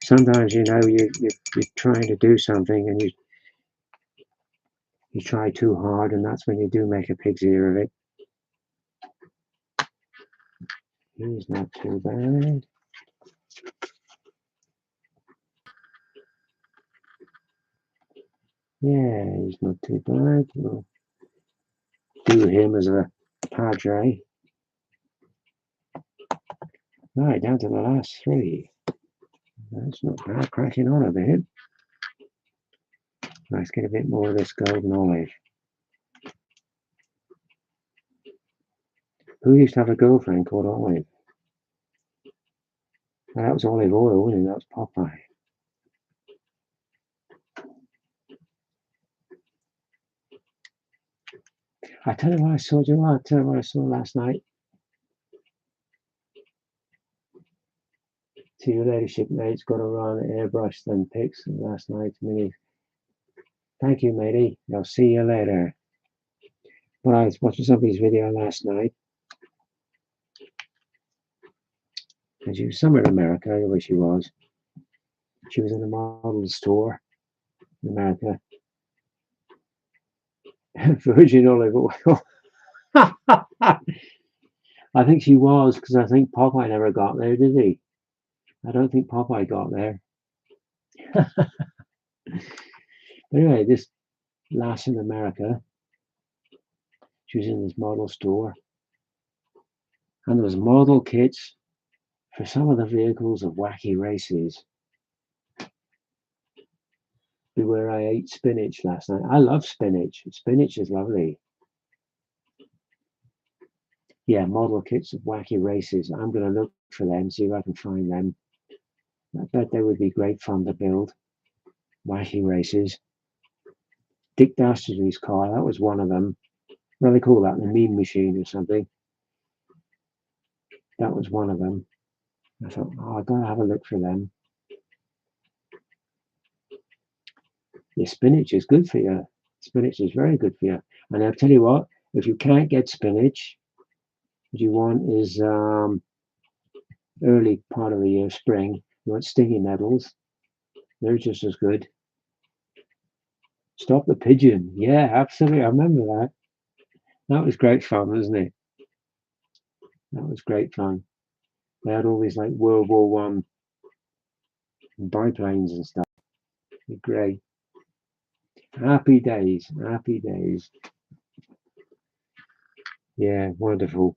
Sometimes, you know, you're trying to do something and you try too hard, and that's when you do make a pig's ear of it. He's not too bad. Yeah, he's not too bad. We'll do him as a padre. Right, down to the last three. That's not bad, cracking on a bit. Let's get a bit more of this golden olive. Who used to have a girlfriend called Olive? Well, that was Olive Oil, wasn't it? That was Popeye. I tell you what I saw, I tell you what I saw last night. To your ladyship, mate's got to run airbrush them pics last night. Mini. Thank you, matey. I'll see you later. But I was watching somebody's video last night. And she was somewhere in America, I don't know where she was. She was in a model store in America. Virgin olive oil. I think she was, because I think Popeye never got there, did he? I don't think Popeye got there. But anyway, this lass in America. She was in this model store, and there was model kits for some of the vehicles of Wacky Races. Where I ate spinach last night. I love spinach. Spinach is lovely. Yeah, model kits of Wacky Races. I'm going to look for them, see if I can find them. I bet they would be great fun to build. Wacky Races. Dick Dastardly's car, that was one of them. What do they call that? The Mean Machine or something. That was one of them. I thought, oh, I've got to have a look for them. Yeah, spinach is good for you. Spinach is very good for you. And I'll tell you what, if you can't get spinach, what you want is early part of the year, spring, you want stingy nettles. They're just as good. Stop the Pigeon. Yeah, absolutely. I remember that. That was great fun, wasn't it? That was great fun. They had all these like World War One biplanes and stuff. Great. Happy days. Happy days. Yeah, wonderful.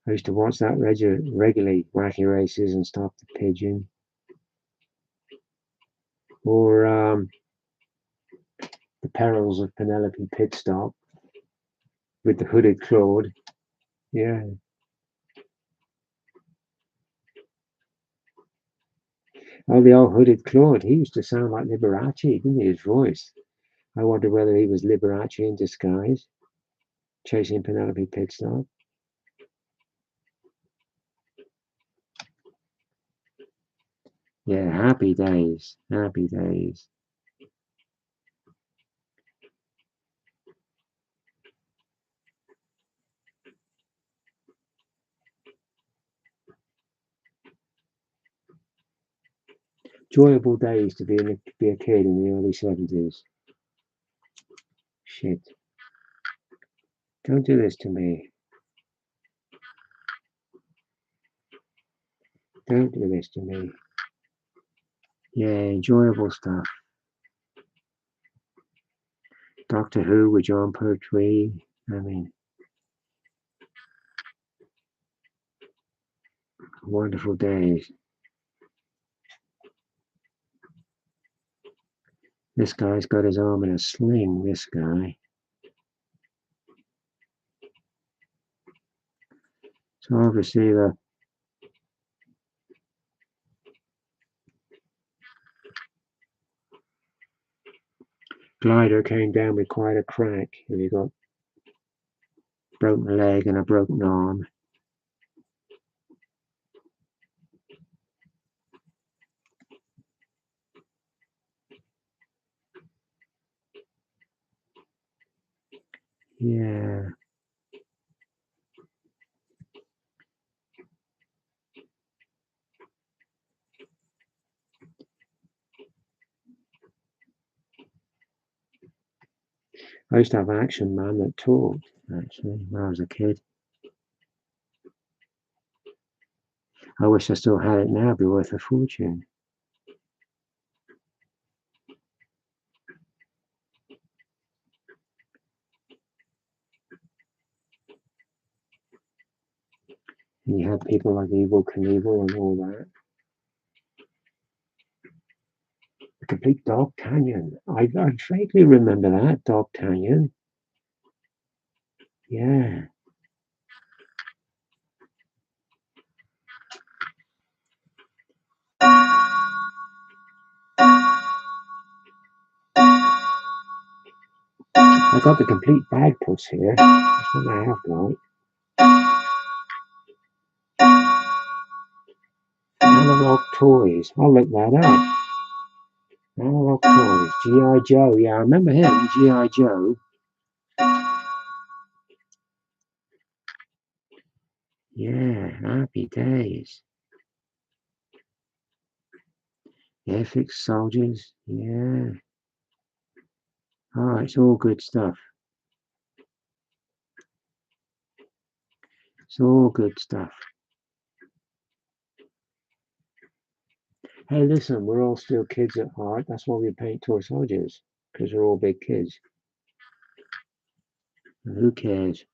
I used to watch that regularly, Wacky Races and Stop the Pigeon. Or The Perils of Penelope Pitstop with the Hooded Claude. Yeah. Oh, the old Hooded Claude. He used to sound like Liberace, didn't he? His voice. I wonder whether he was Liberace in disguise, chasing Penelope Pitstop. Yeah, happy days. Happy days. Enjoyable days to be a kid in the early 70s. Shit. Don't do this to me. Don't do this to me. Yeah, enjoyable stuff. Doctor Who with Jon Pertwee. I mean, wonderful days. This guy's got his arm in a sling, this guy. So obviously the glider came down with quite a crack. If you got broken leg and a broken arm. Yeah. I used to have an Action Man that talked, actually, when I was a kid. I wish I still had it now, it'd be worth a fortune. And you had people like Evel Knievel and all that. The Complete Dog Canyon. I vaguely remember that, Dog Canyon. Yeah. I got the Complete Bagpuss here. That's what I have got. Analog Toys. I'll look that up. Analog Toys. G.I. Joe. Yeah, I remember him. G.I. Joe. Yeah, happy days. Airfix Soldiers. Yeah. Oh, it's all good stuff. It's all good stuff. Hey, listen, we're all still kids at heart. That's why we paint toy soldiers, because we're all big kids. And who cares?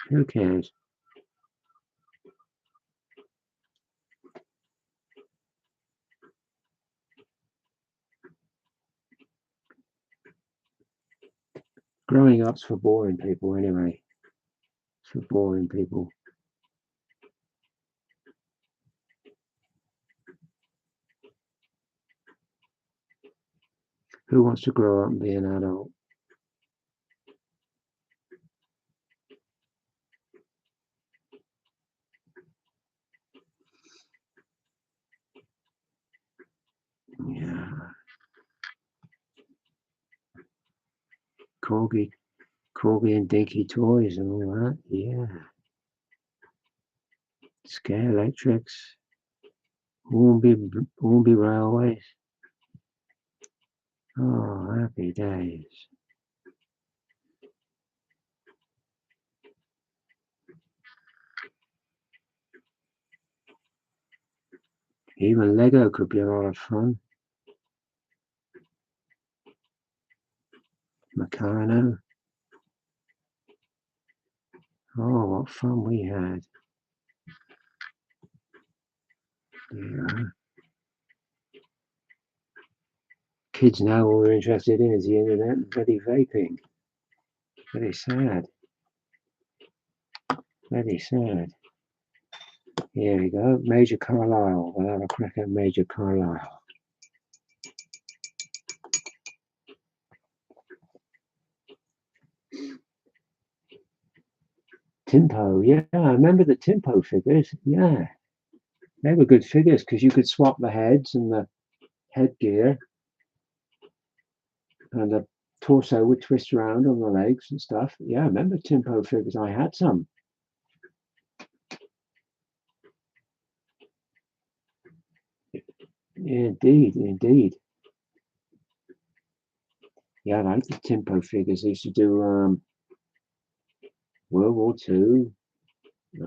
Who cares? Growing up's for boring people anyway. It's for boring people. Who wants to grow up and be an adult? Yeah. Corgi and Dinky toys and all that. Yeah. Scare Electrics. Hornby Railways. Oh, happy days. Even Lego could be a lot of fun. Meccano. Oh, what fun we had. Yeah. Kids now all they're interested in is the internet and bloody vaping. Very sad. Very sad. Here we go. Major Carlisle. We'll have a crack at Major Carlisle. Timpo, yeah, I remember the Timpo figures. Yeah, they were good figures because you could swap the heads and the headgear, and the torso would twist around on the legs and stuff. Yeah, I remember Timpo figures. I had some. Indeed, indeed. Yeah, I like the Timpo figures. They used to do World War II. A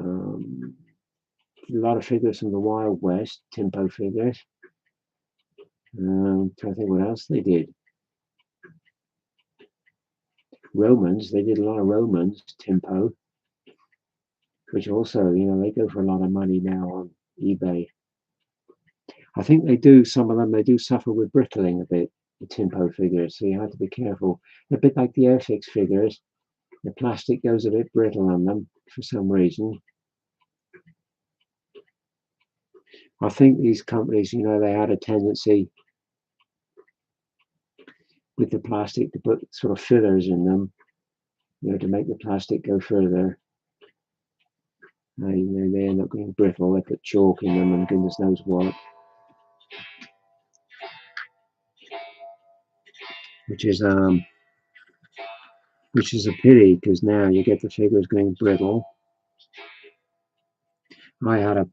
lot of figures from the Wild West, Timpo figures. Trying to think what else they did. Romans, they did a lot of Romans, Timpo, which also, they go for a lot of money now on eBay. I think they do, some of them, they do suffer with brittling a bit, the Timpo figures, so you have to be careful. A bit like the Airfix figures, the plastic goes a bit brittle on them for some reason. I think these companies, they had a tendency with the plastic to put sort of fillers in them, to make the plastic go further. They end up getting brittle. They put chalk in them and goodness knows what. Which is a pity because now you get the figures going brittle. I had a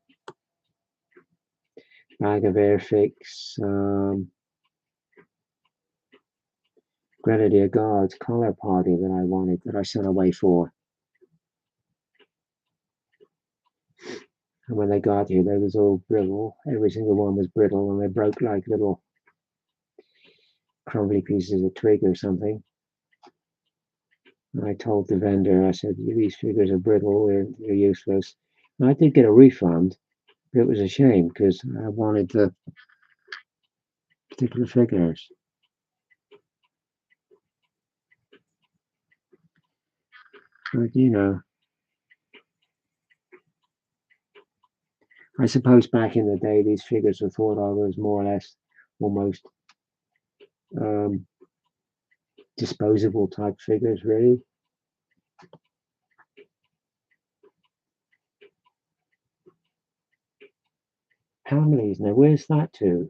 bag of Airfix Grenadier Guards color party that I wanted, that I sent away for. And when they got here, they was all brittle. Every single one was brittle, and they broke like little crumbly pieces of twig or something. And I told the vendor, I said, these figures are brittle, they're useless. And I did get a refund, but it was a shame because I wanted the particular figures. But, I suppose back in the day, these figures were thought of as more or less almost disposable type figures, really. Hamleys, now where's that to?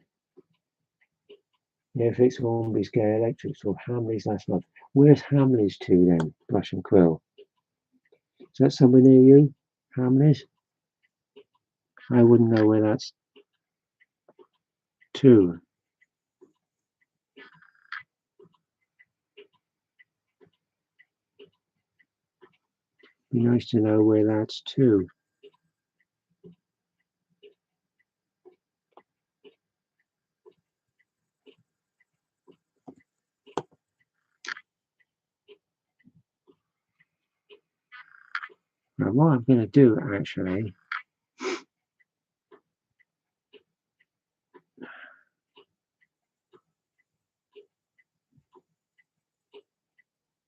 Airfix, Hornby, Scare Electrics, or Hamleys last month. Where's Hamleys to then? Brush and Quill. Is that somewhere near you? Hamleys? I wouldn't know where that's to. Be nice to know where that's to. Now, what I'm going to do actually,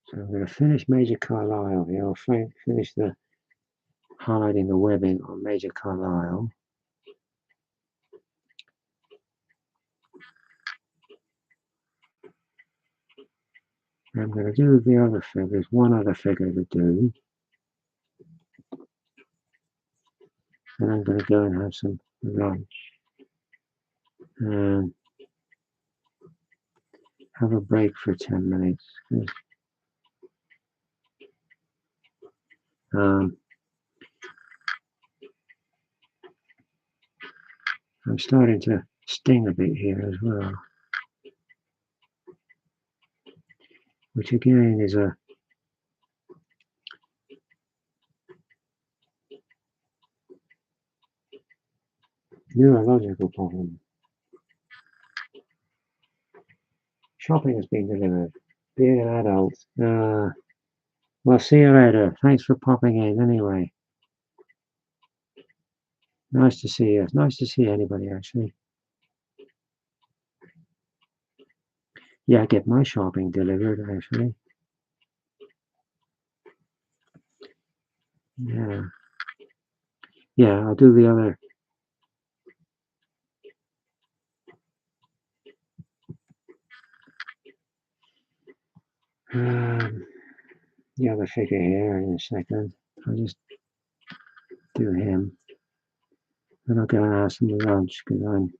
so I'm going to finish Major Carlisle here. I'll finish the highlighting the webbing on Major Carlisle. I'm going to do the other figures, one other figure to do. And I'm going to go and have some lunch. And have a break for 10 minutes. I'm starting to sting a bit here as well, which again is a neurological problem. Shopping has been delivered. Being an adult. Well, see you later. Thanks for popping in anyway. Nice to see you. Nice to see anybody, actually. Yeah, I get my shopping delivered, actually. Yeah. Yeah, I'll do the other. The other figure here in a second. I'll just do him. Then I'll go and have some lunch because I'm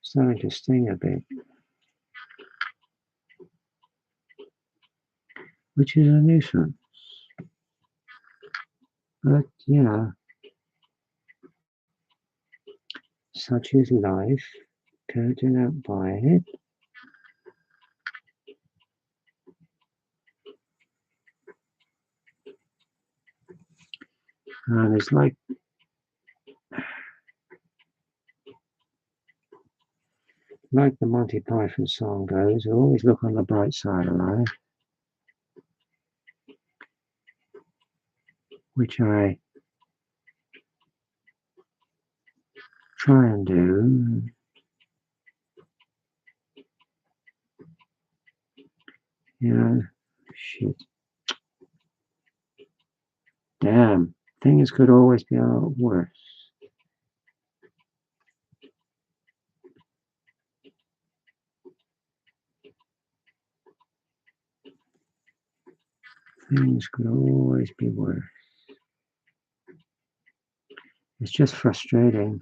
starting to sting a bit, which is a nuisance. But, you know, such is life. Can't do that by it. And it's like the Monty Python song goes, always look on the bright side of life, which I try and do. You know, shit. Damn, things could always be a lot worse. Things could always be worse. It's just frustrating.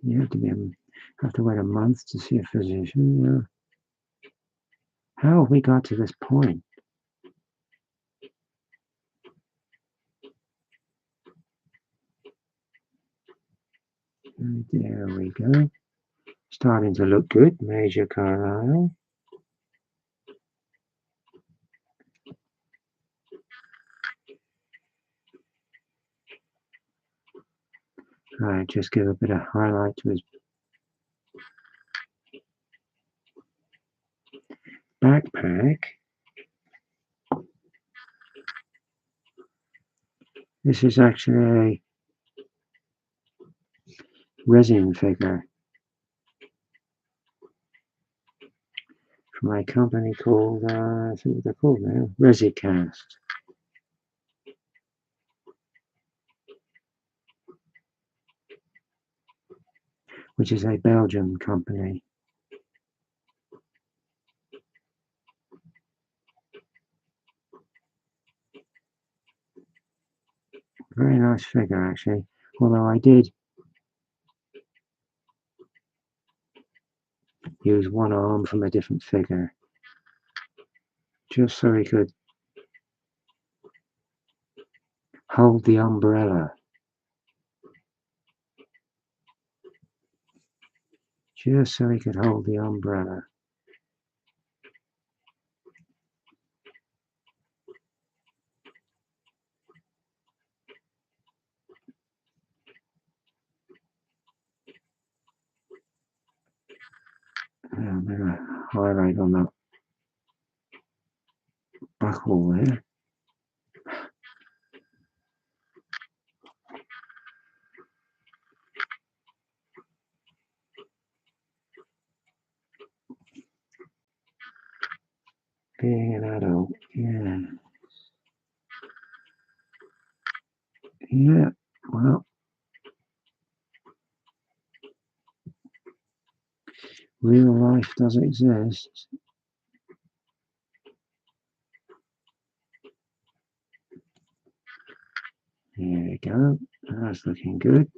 You have to wait a month to see a physician. You know. How have we got to this point? And there we go. Starting to look good, Major Carlisle. Right, just give a bit of highlight to his backpack. This is actually a resin figure from a company called, I think what they're called now, Resicast. Which is a Belgian company. Very nice figure, actually. Although I did use one arm from a different figure, just so he could hold the umbrella. Just so he could hold the umbrella. bit of highlight on that buckle there. Being an adult, yeah. Yeah, well, real life does exist. There we go. That's looking good.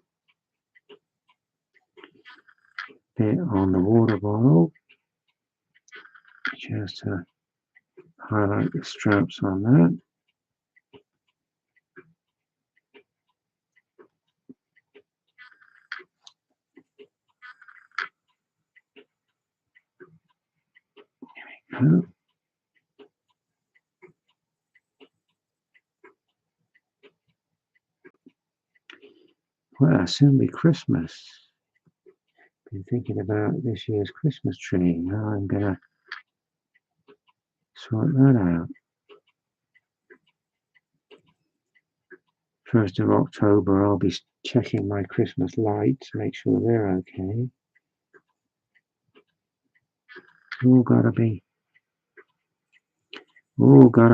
Bit on the water bottle, just to highlight the straps on that. There we go. Well, soon be Christmas. Been thinking about this year's Christmas tree. Now I'm gonna sort that out. 1st of October, I'll be checking my Christmas lights, make sure they're okay. All gotta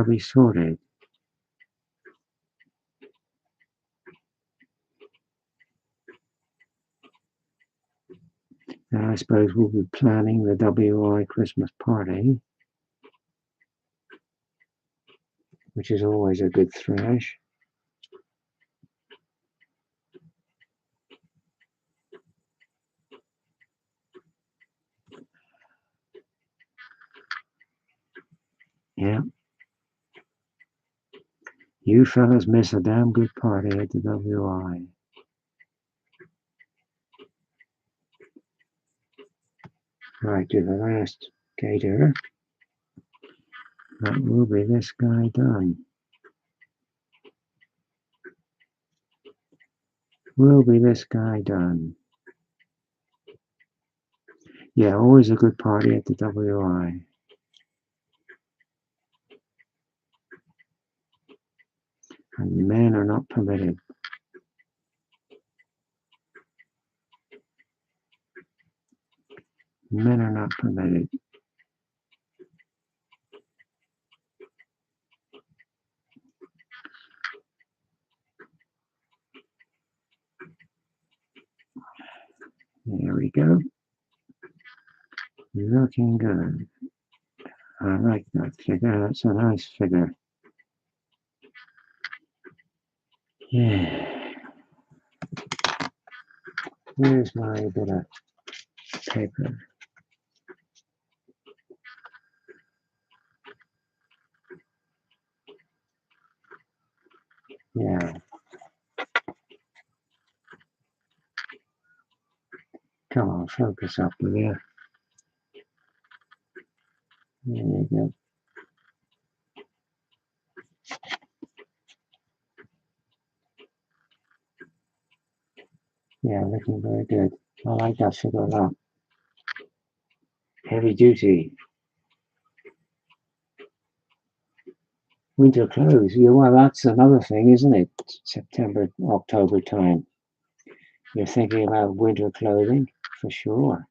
be sorted. And I suppose we'll be planning the WI Christmas party, which is always a good thrash. Yeah. You fellas miss a damn good party at the WI. Right, do the last gator. That will be this guy done. Will be this guy done. Yeah, always a good party at the WI. And men are not permitted. Men are not permitted. There we go. Looking good. I like that figure. That's a nice figure. Yeah. Where's my bit of paper? Yeah. Come on, focus up, will you? There you go. Yeah, looking very good. I like that figure a lot. Heavy duty. Winter clothes. Yeah, well, that's another thing, isn't it? September, October time. You're thinking about winter clothing for sure.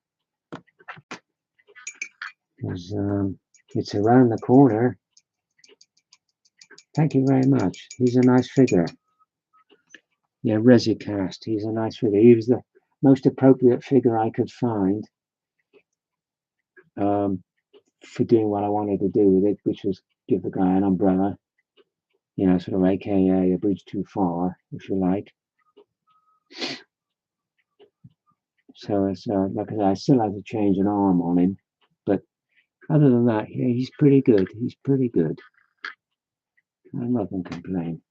Because it's around the corner. Thank you very much. He's a nice figure. Yeah, Resicast. He's a nice figure. He was the most appropriate figure I could find for doing what I wanted to do with it, which was give the guy an umbrella, you know, sort of AKA a bridge too far, if you like. So it's like I said, I still had to change an arm on him, but other than that, yeah, he's pretty good. He's pretty good. I'm not going to complain.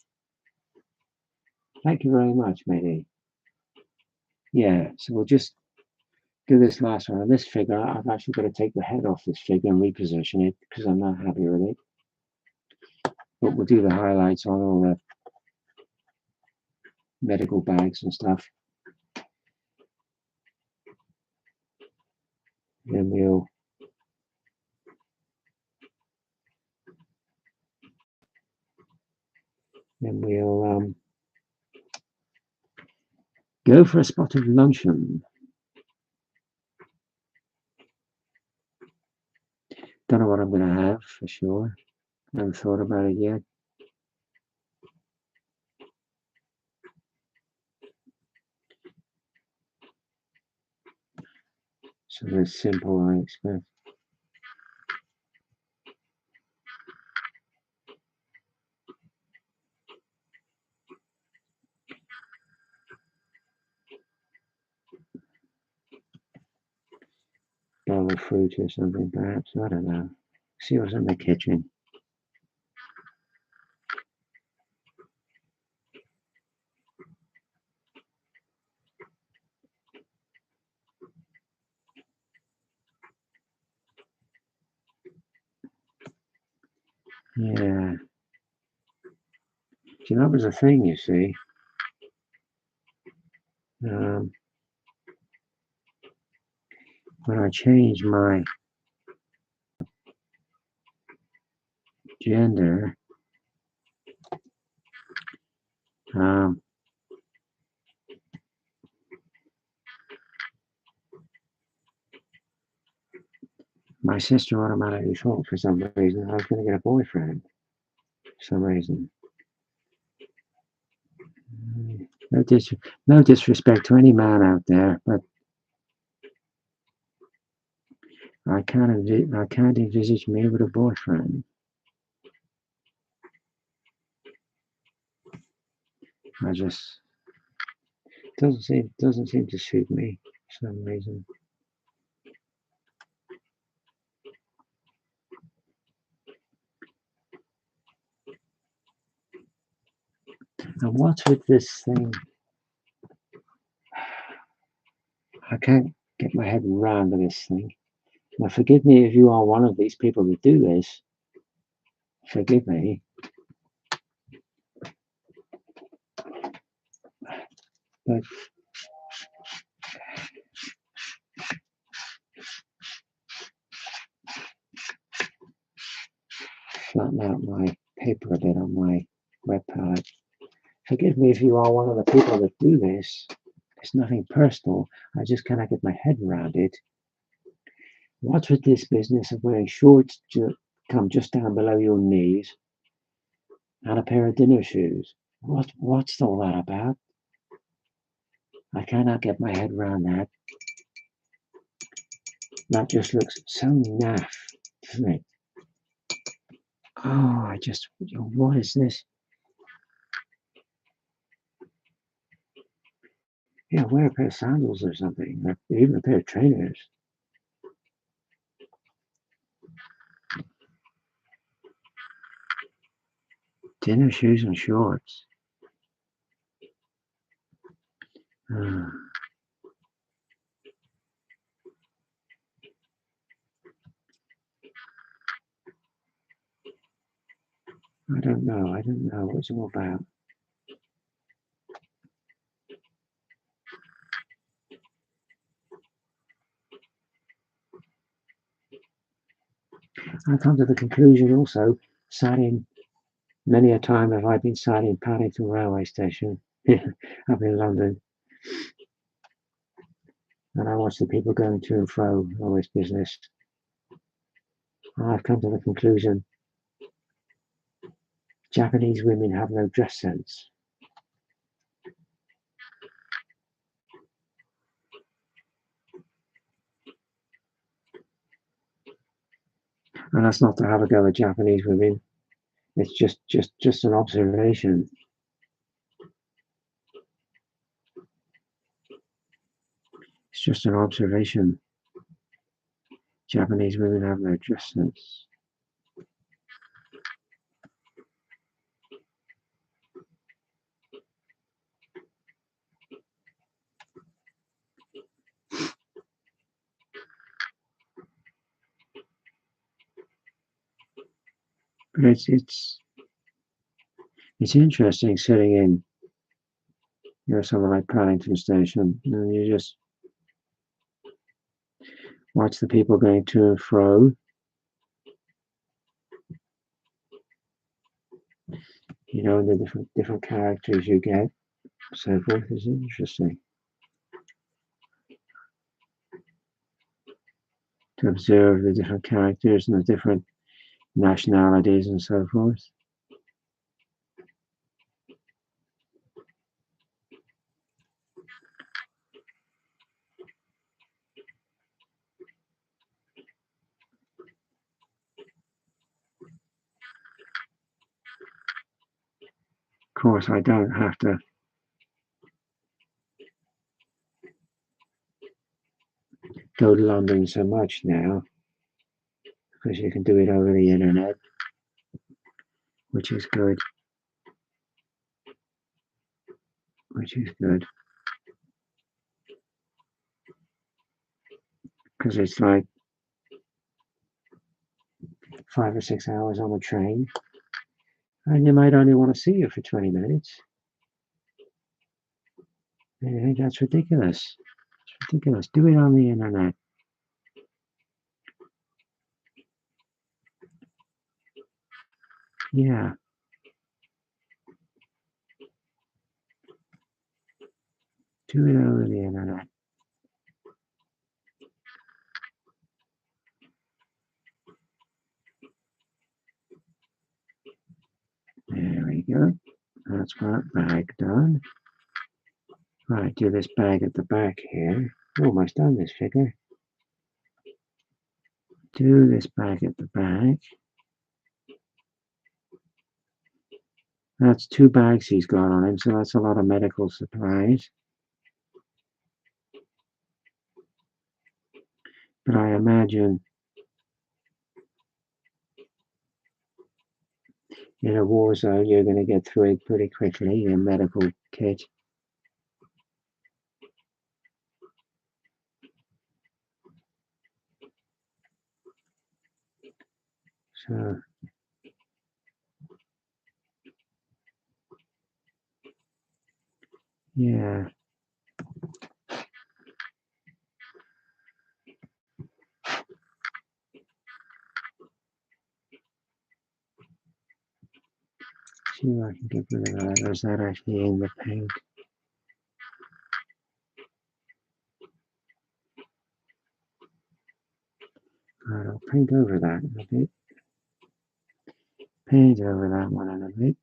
Thank you very much, matey. Yeah, so we'll just do this last one. And this figure, I've actually got to take the head off this figure and reposition it because I'm not happy with it. But we'll do the highlights on all the medical bags and stuff. Then we'll Go for a spot of luncheon. Don't know what I'm going to have for sure. Haven't thought about it yet. Something simple, I expect. Bowl of fruit or something, perhaps. I don't know. See what's in the kitchen. Yeah. See, that was a thing, you see. When I changed my gender, my sister automatically thought for some reason I was going to get a boyfriend. For some reason. No disrespect to any man out there, but I can't envisage me with a boyfriend. I just doesn't seem to suit me for some reason. And what's with this thing? I can't get my head around this thing. Now, forgive me if you are one of these people that do this. Forgive me. But flatten out my paper a bit on my web palette. Forgive me if you are one of the people that do this. It's nothing personal. I just cannot get my head around it. What's with this business of wearing shorts to come just down below your knees and a pair of dinner shoes? What's all that about? I cannot get my head around that. That just looks so naff, doesn't it? Oh, what is this? Yeah, wear a pair of sandals or something, or even a pair of trainers. Dinner shoes and shorts. I don't know what it's all about. I come to the conclusion also, many a time have I been sat in Paddington railway station up in London, and I watch the people going to and fro on this business. And I've come to the conclusion, Japanese women have no dress sense. And that's not to have a go at Japanese women. It's just an observation. It's just an observation. Japanese women have no dress sense. But it's interesting sitting in somewhere like Paddington Station, and you just watch the people going to and fro. The different characters you get, so forth is interesting. to observe the different characters and the different nationalities and so forth. Of course, I don't have to go to London so much now because you can do it over the internet, which is good. Which is good. Because it's like 5 or 6 hours on a train, and you might only want to see you for 20 minutes. And I think that's ridiculous. It's ridiculous. Do it on the internet. Yeah. Do it over the internet. There we go. That's that bag done. Right, do this bag at the back here. Almost done this figure. Do this bag at the back. That's 2 bags he's got on him, so that's a lot of medical supplies. But I imagine in a war zone, you're going to get through it pretty quickly, your medical kit. So, yeah. See if I can get rid of that, or is that actually in the paint? Alright, I'll paint over that a bit. Paint over that one a bit.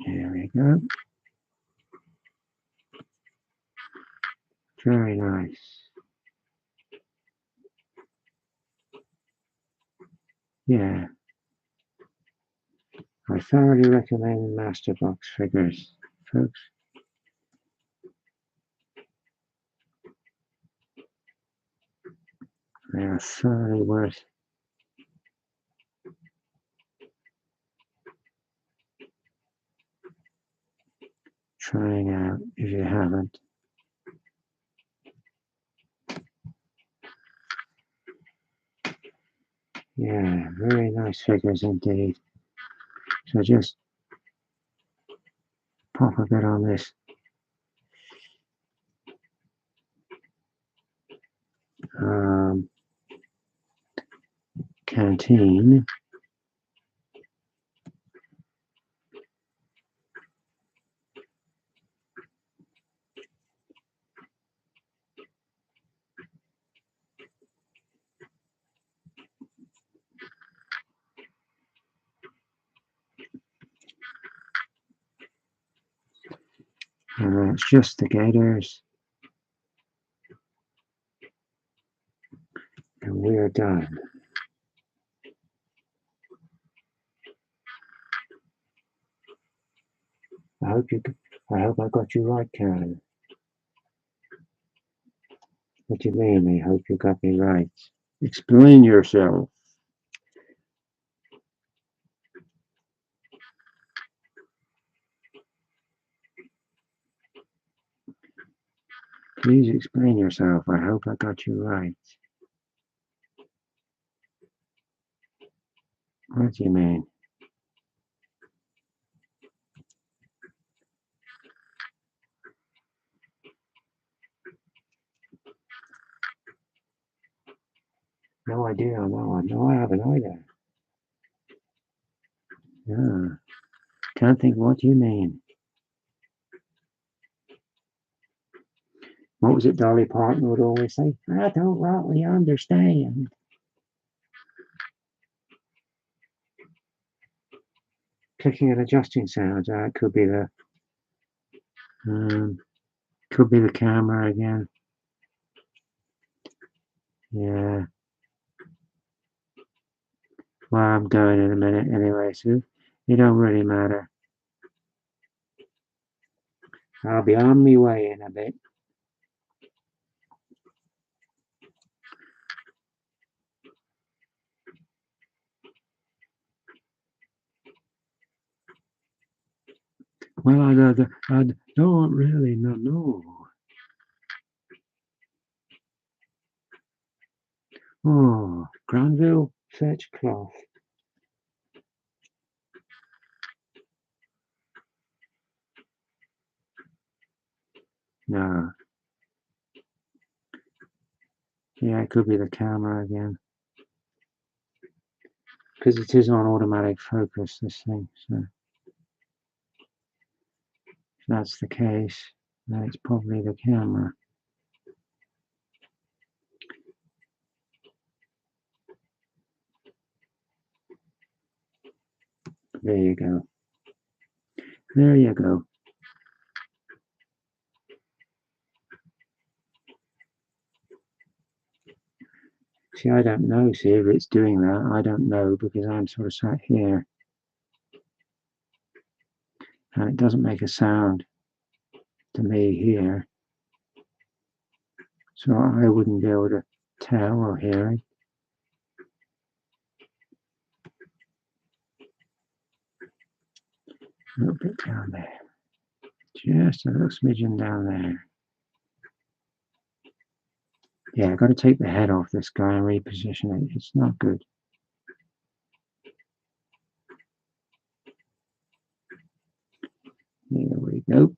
There we go. Very nice. Yeah. I thoroughly recommend Masterbox figures, folks. They are thoroughly worth trying out if you haven't. Yeah, very nice figures indeed. So just pop a bit on this canteen. And that's just the gators. And we're done. I hope I got you right, Karen. What do you mean? I hope you got me right. Explain yourself. Please explain yourself. I hope I got you right. What do you mean? idea on that one. No, I haven't either. Yeah. Can't think what you mean. What was it Dolly Parton would always say? I don't rightly understand. Clicking and adjusting sounds. It could be the camera again. Yeah. Well, I'm going in a minute anyway, so it don't really matter. I'll be on my way in a bit. Well, I don't really know. Oh, Granville Fetch Cloth. No. Yeah, it could be the camera again. Because it is on automatic focus, this thing. So if that's the case, then it's probably the camera. There you go. There you go. See, I don't know, see, if it's doing that. I don't know because I'm sort of sat here. And it doesn't make a sound to me here. So I wouldn't be able to tell or hear it. A little bit down there. Just a little smidgen down there. Yeah, I've got to take the head off this guy and reposition it. It's not good. There we go.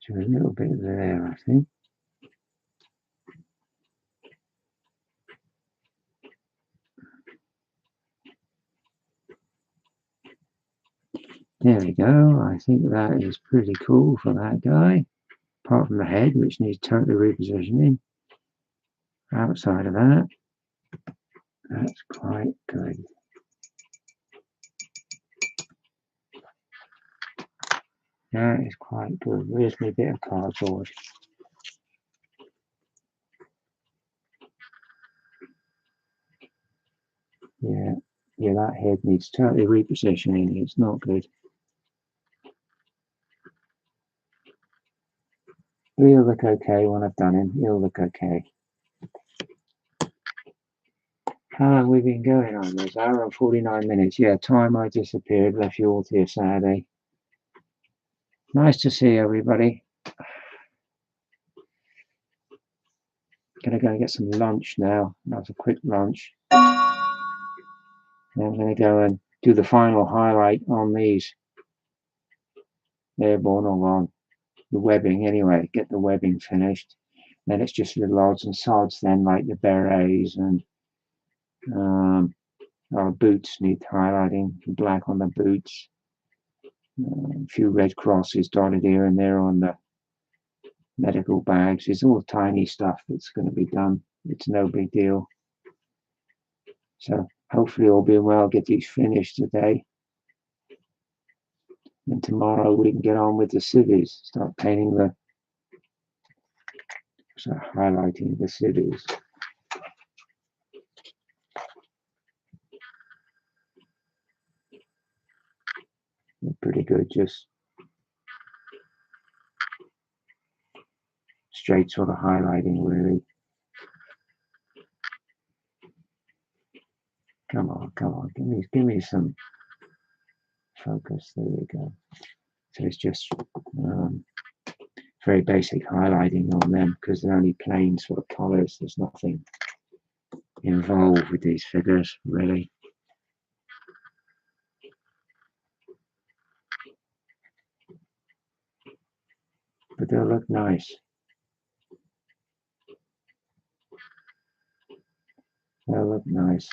So a little bit there, I think. There we go. I think that is pretty cool for that guy. Apart from the head, which needs totally repositioning. Outside of that, that's quite good. That is quite good. Where's my bit of cardboard? Yeah, that head needs totally repositioning. It's not good. He'll look okay when I've done him. He'll look okay. How long have we been going on this? Hour and 49 minutes. Yeah, time I disappeared, left you all to your Saturday. Nice to see everybody. Gonna go and get some lunch now. That's a quick lunch. And I'm gonna go and do the final highlight on these. Airborne or on the webbing anyway. Get the webbing finished. Then it's just little odds and sods then, like the berets and our boots need highlighting. Black on the boots. A few red crosses dotted here and there on the medical bags. It's all tiny stuff that's going to be done. It's no big deal. So hopefully all being well, get these finished today. And tomorrow we can get on with the civvies. Start painting the, highlighting the civvies. They're pretty good, just straight sort of highlighting really. Come on, give me some focus. There you go. So it's just very basic highlighting on them because they're only plain sort of colors. There's nothing involved with these figures really. but they'll look nice. They'll look nice.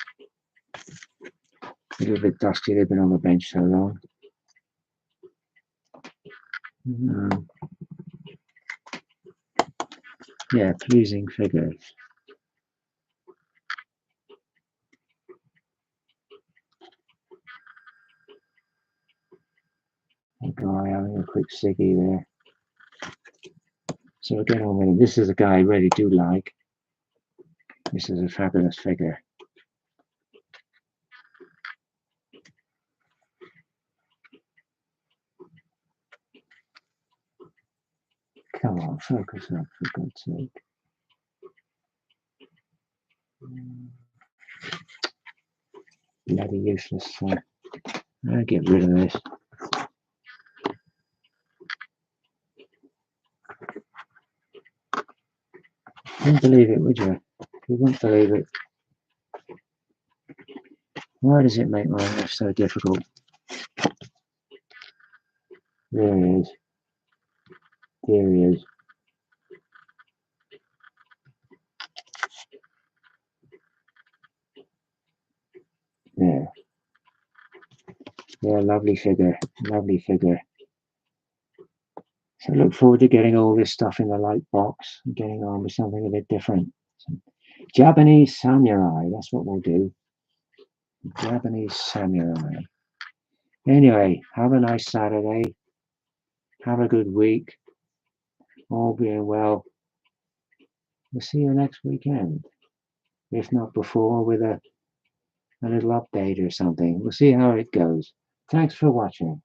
A little bit dusty, they've been on the bench so long. Yeah, pleasing figures. A guy having a quick ciggy there. So get on with it. This is a guy I really do like. This is a fabulous figure. Come on, focus up for God's sake. Bloody useless thing. I'll get rid of this. You wouldn't believe it, would you? You wouldn't believe it. Why does it make my life so difficult? There he is. There he is. There. Yeah, lovely figure. Lovely figure. So I look forward to getting all this stuff in the light box and getting on with something a bit different. Some Japanese samurai, that's what we'll do. Japanese samurai. Anyway, have a nice Saturday. Have a good week. All being well. We'll see you next weekend. If not before, with a little update or something. We'll see how it goes. Thanks for watching.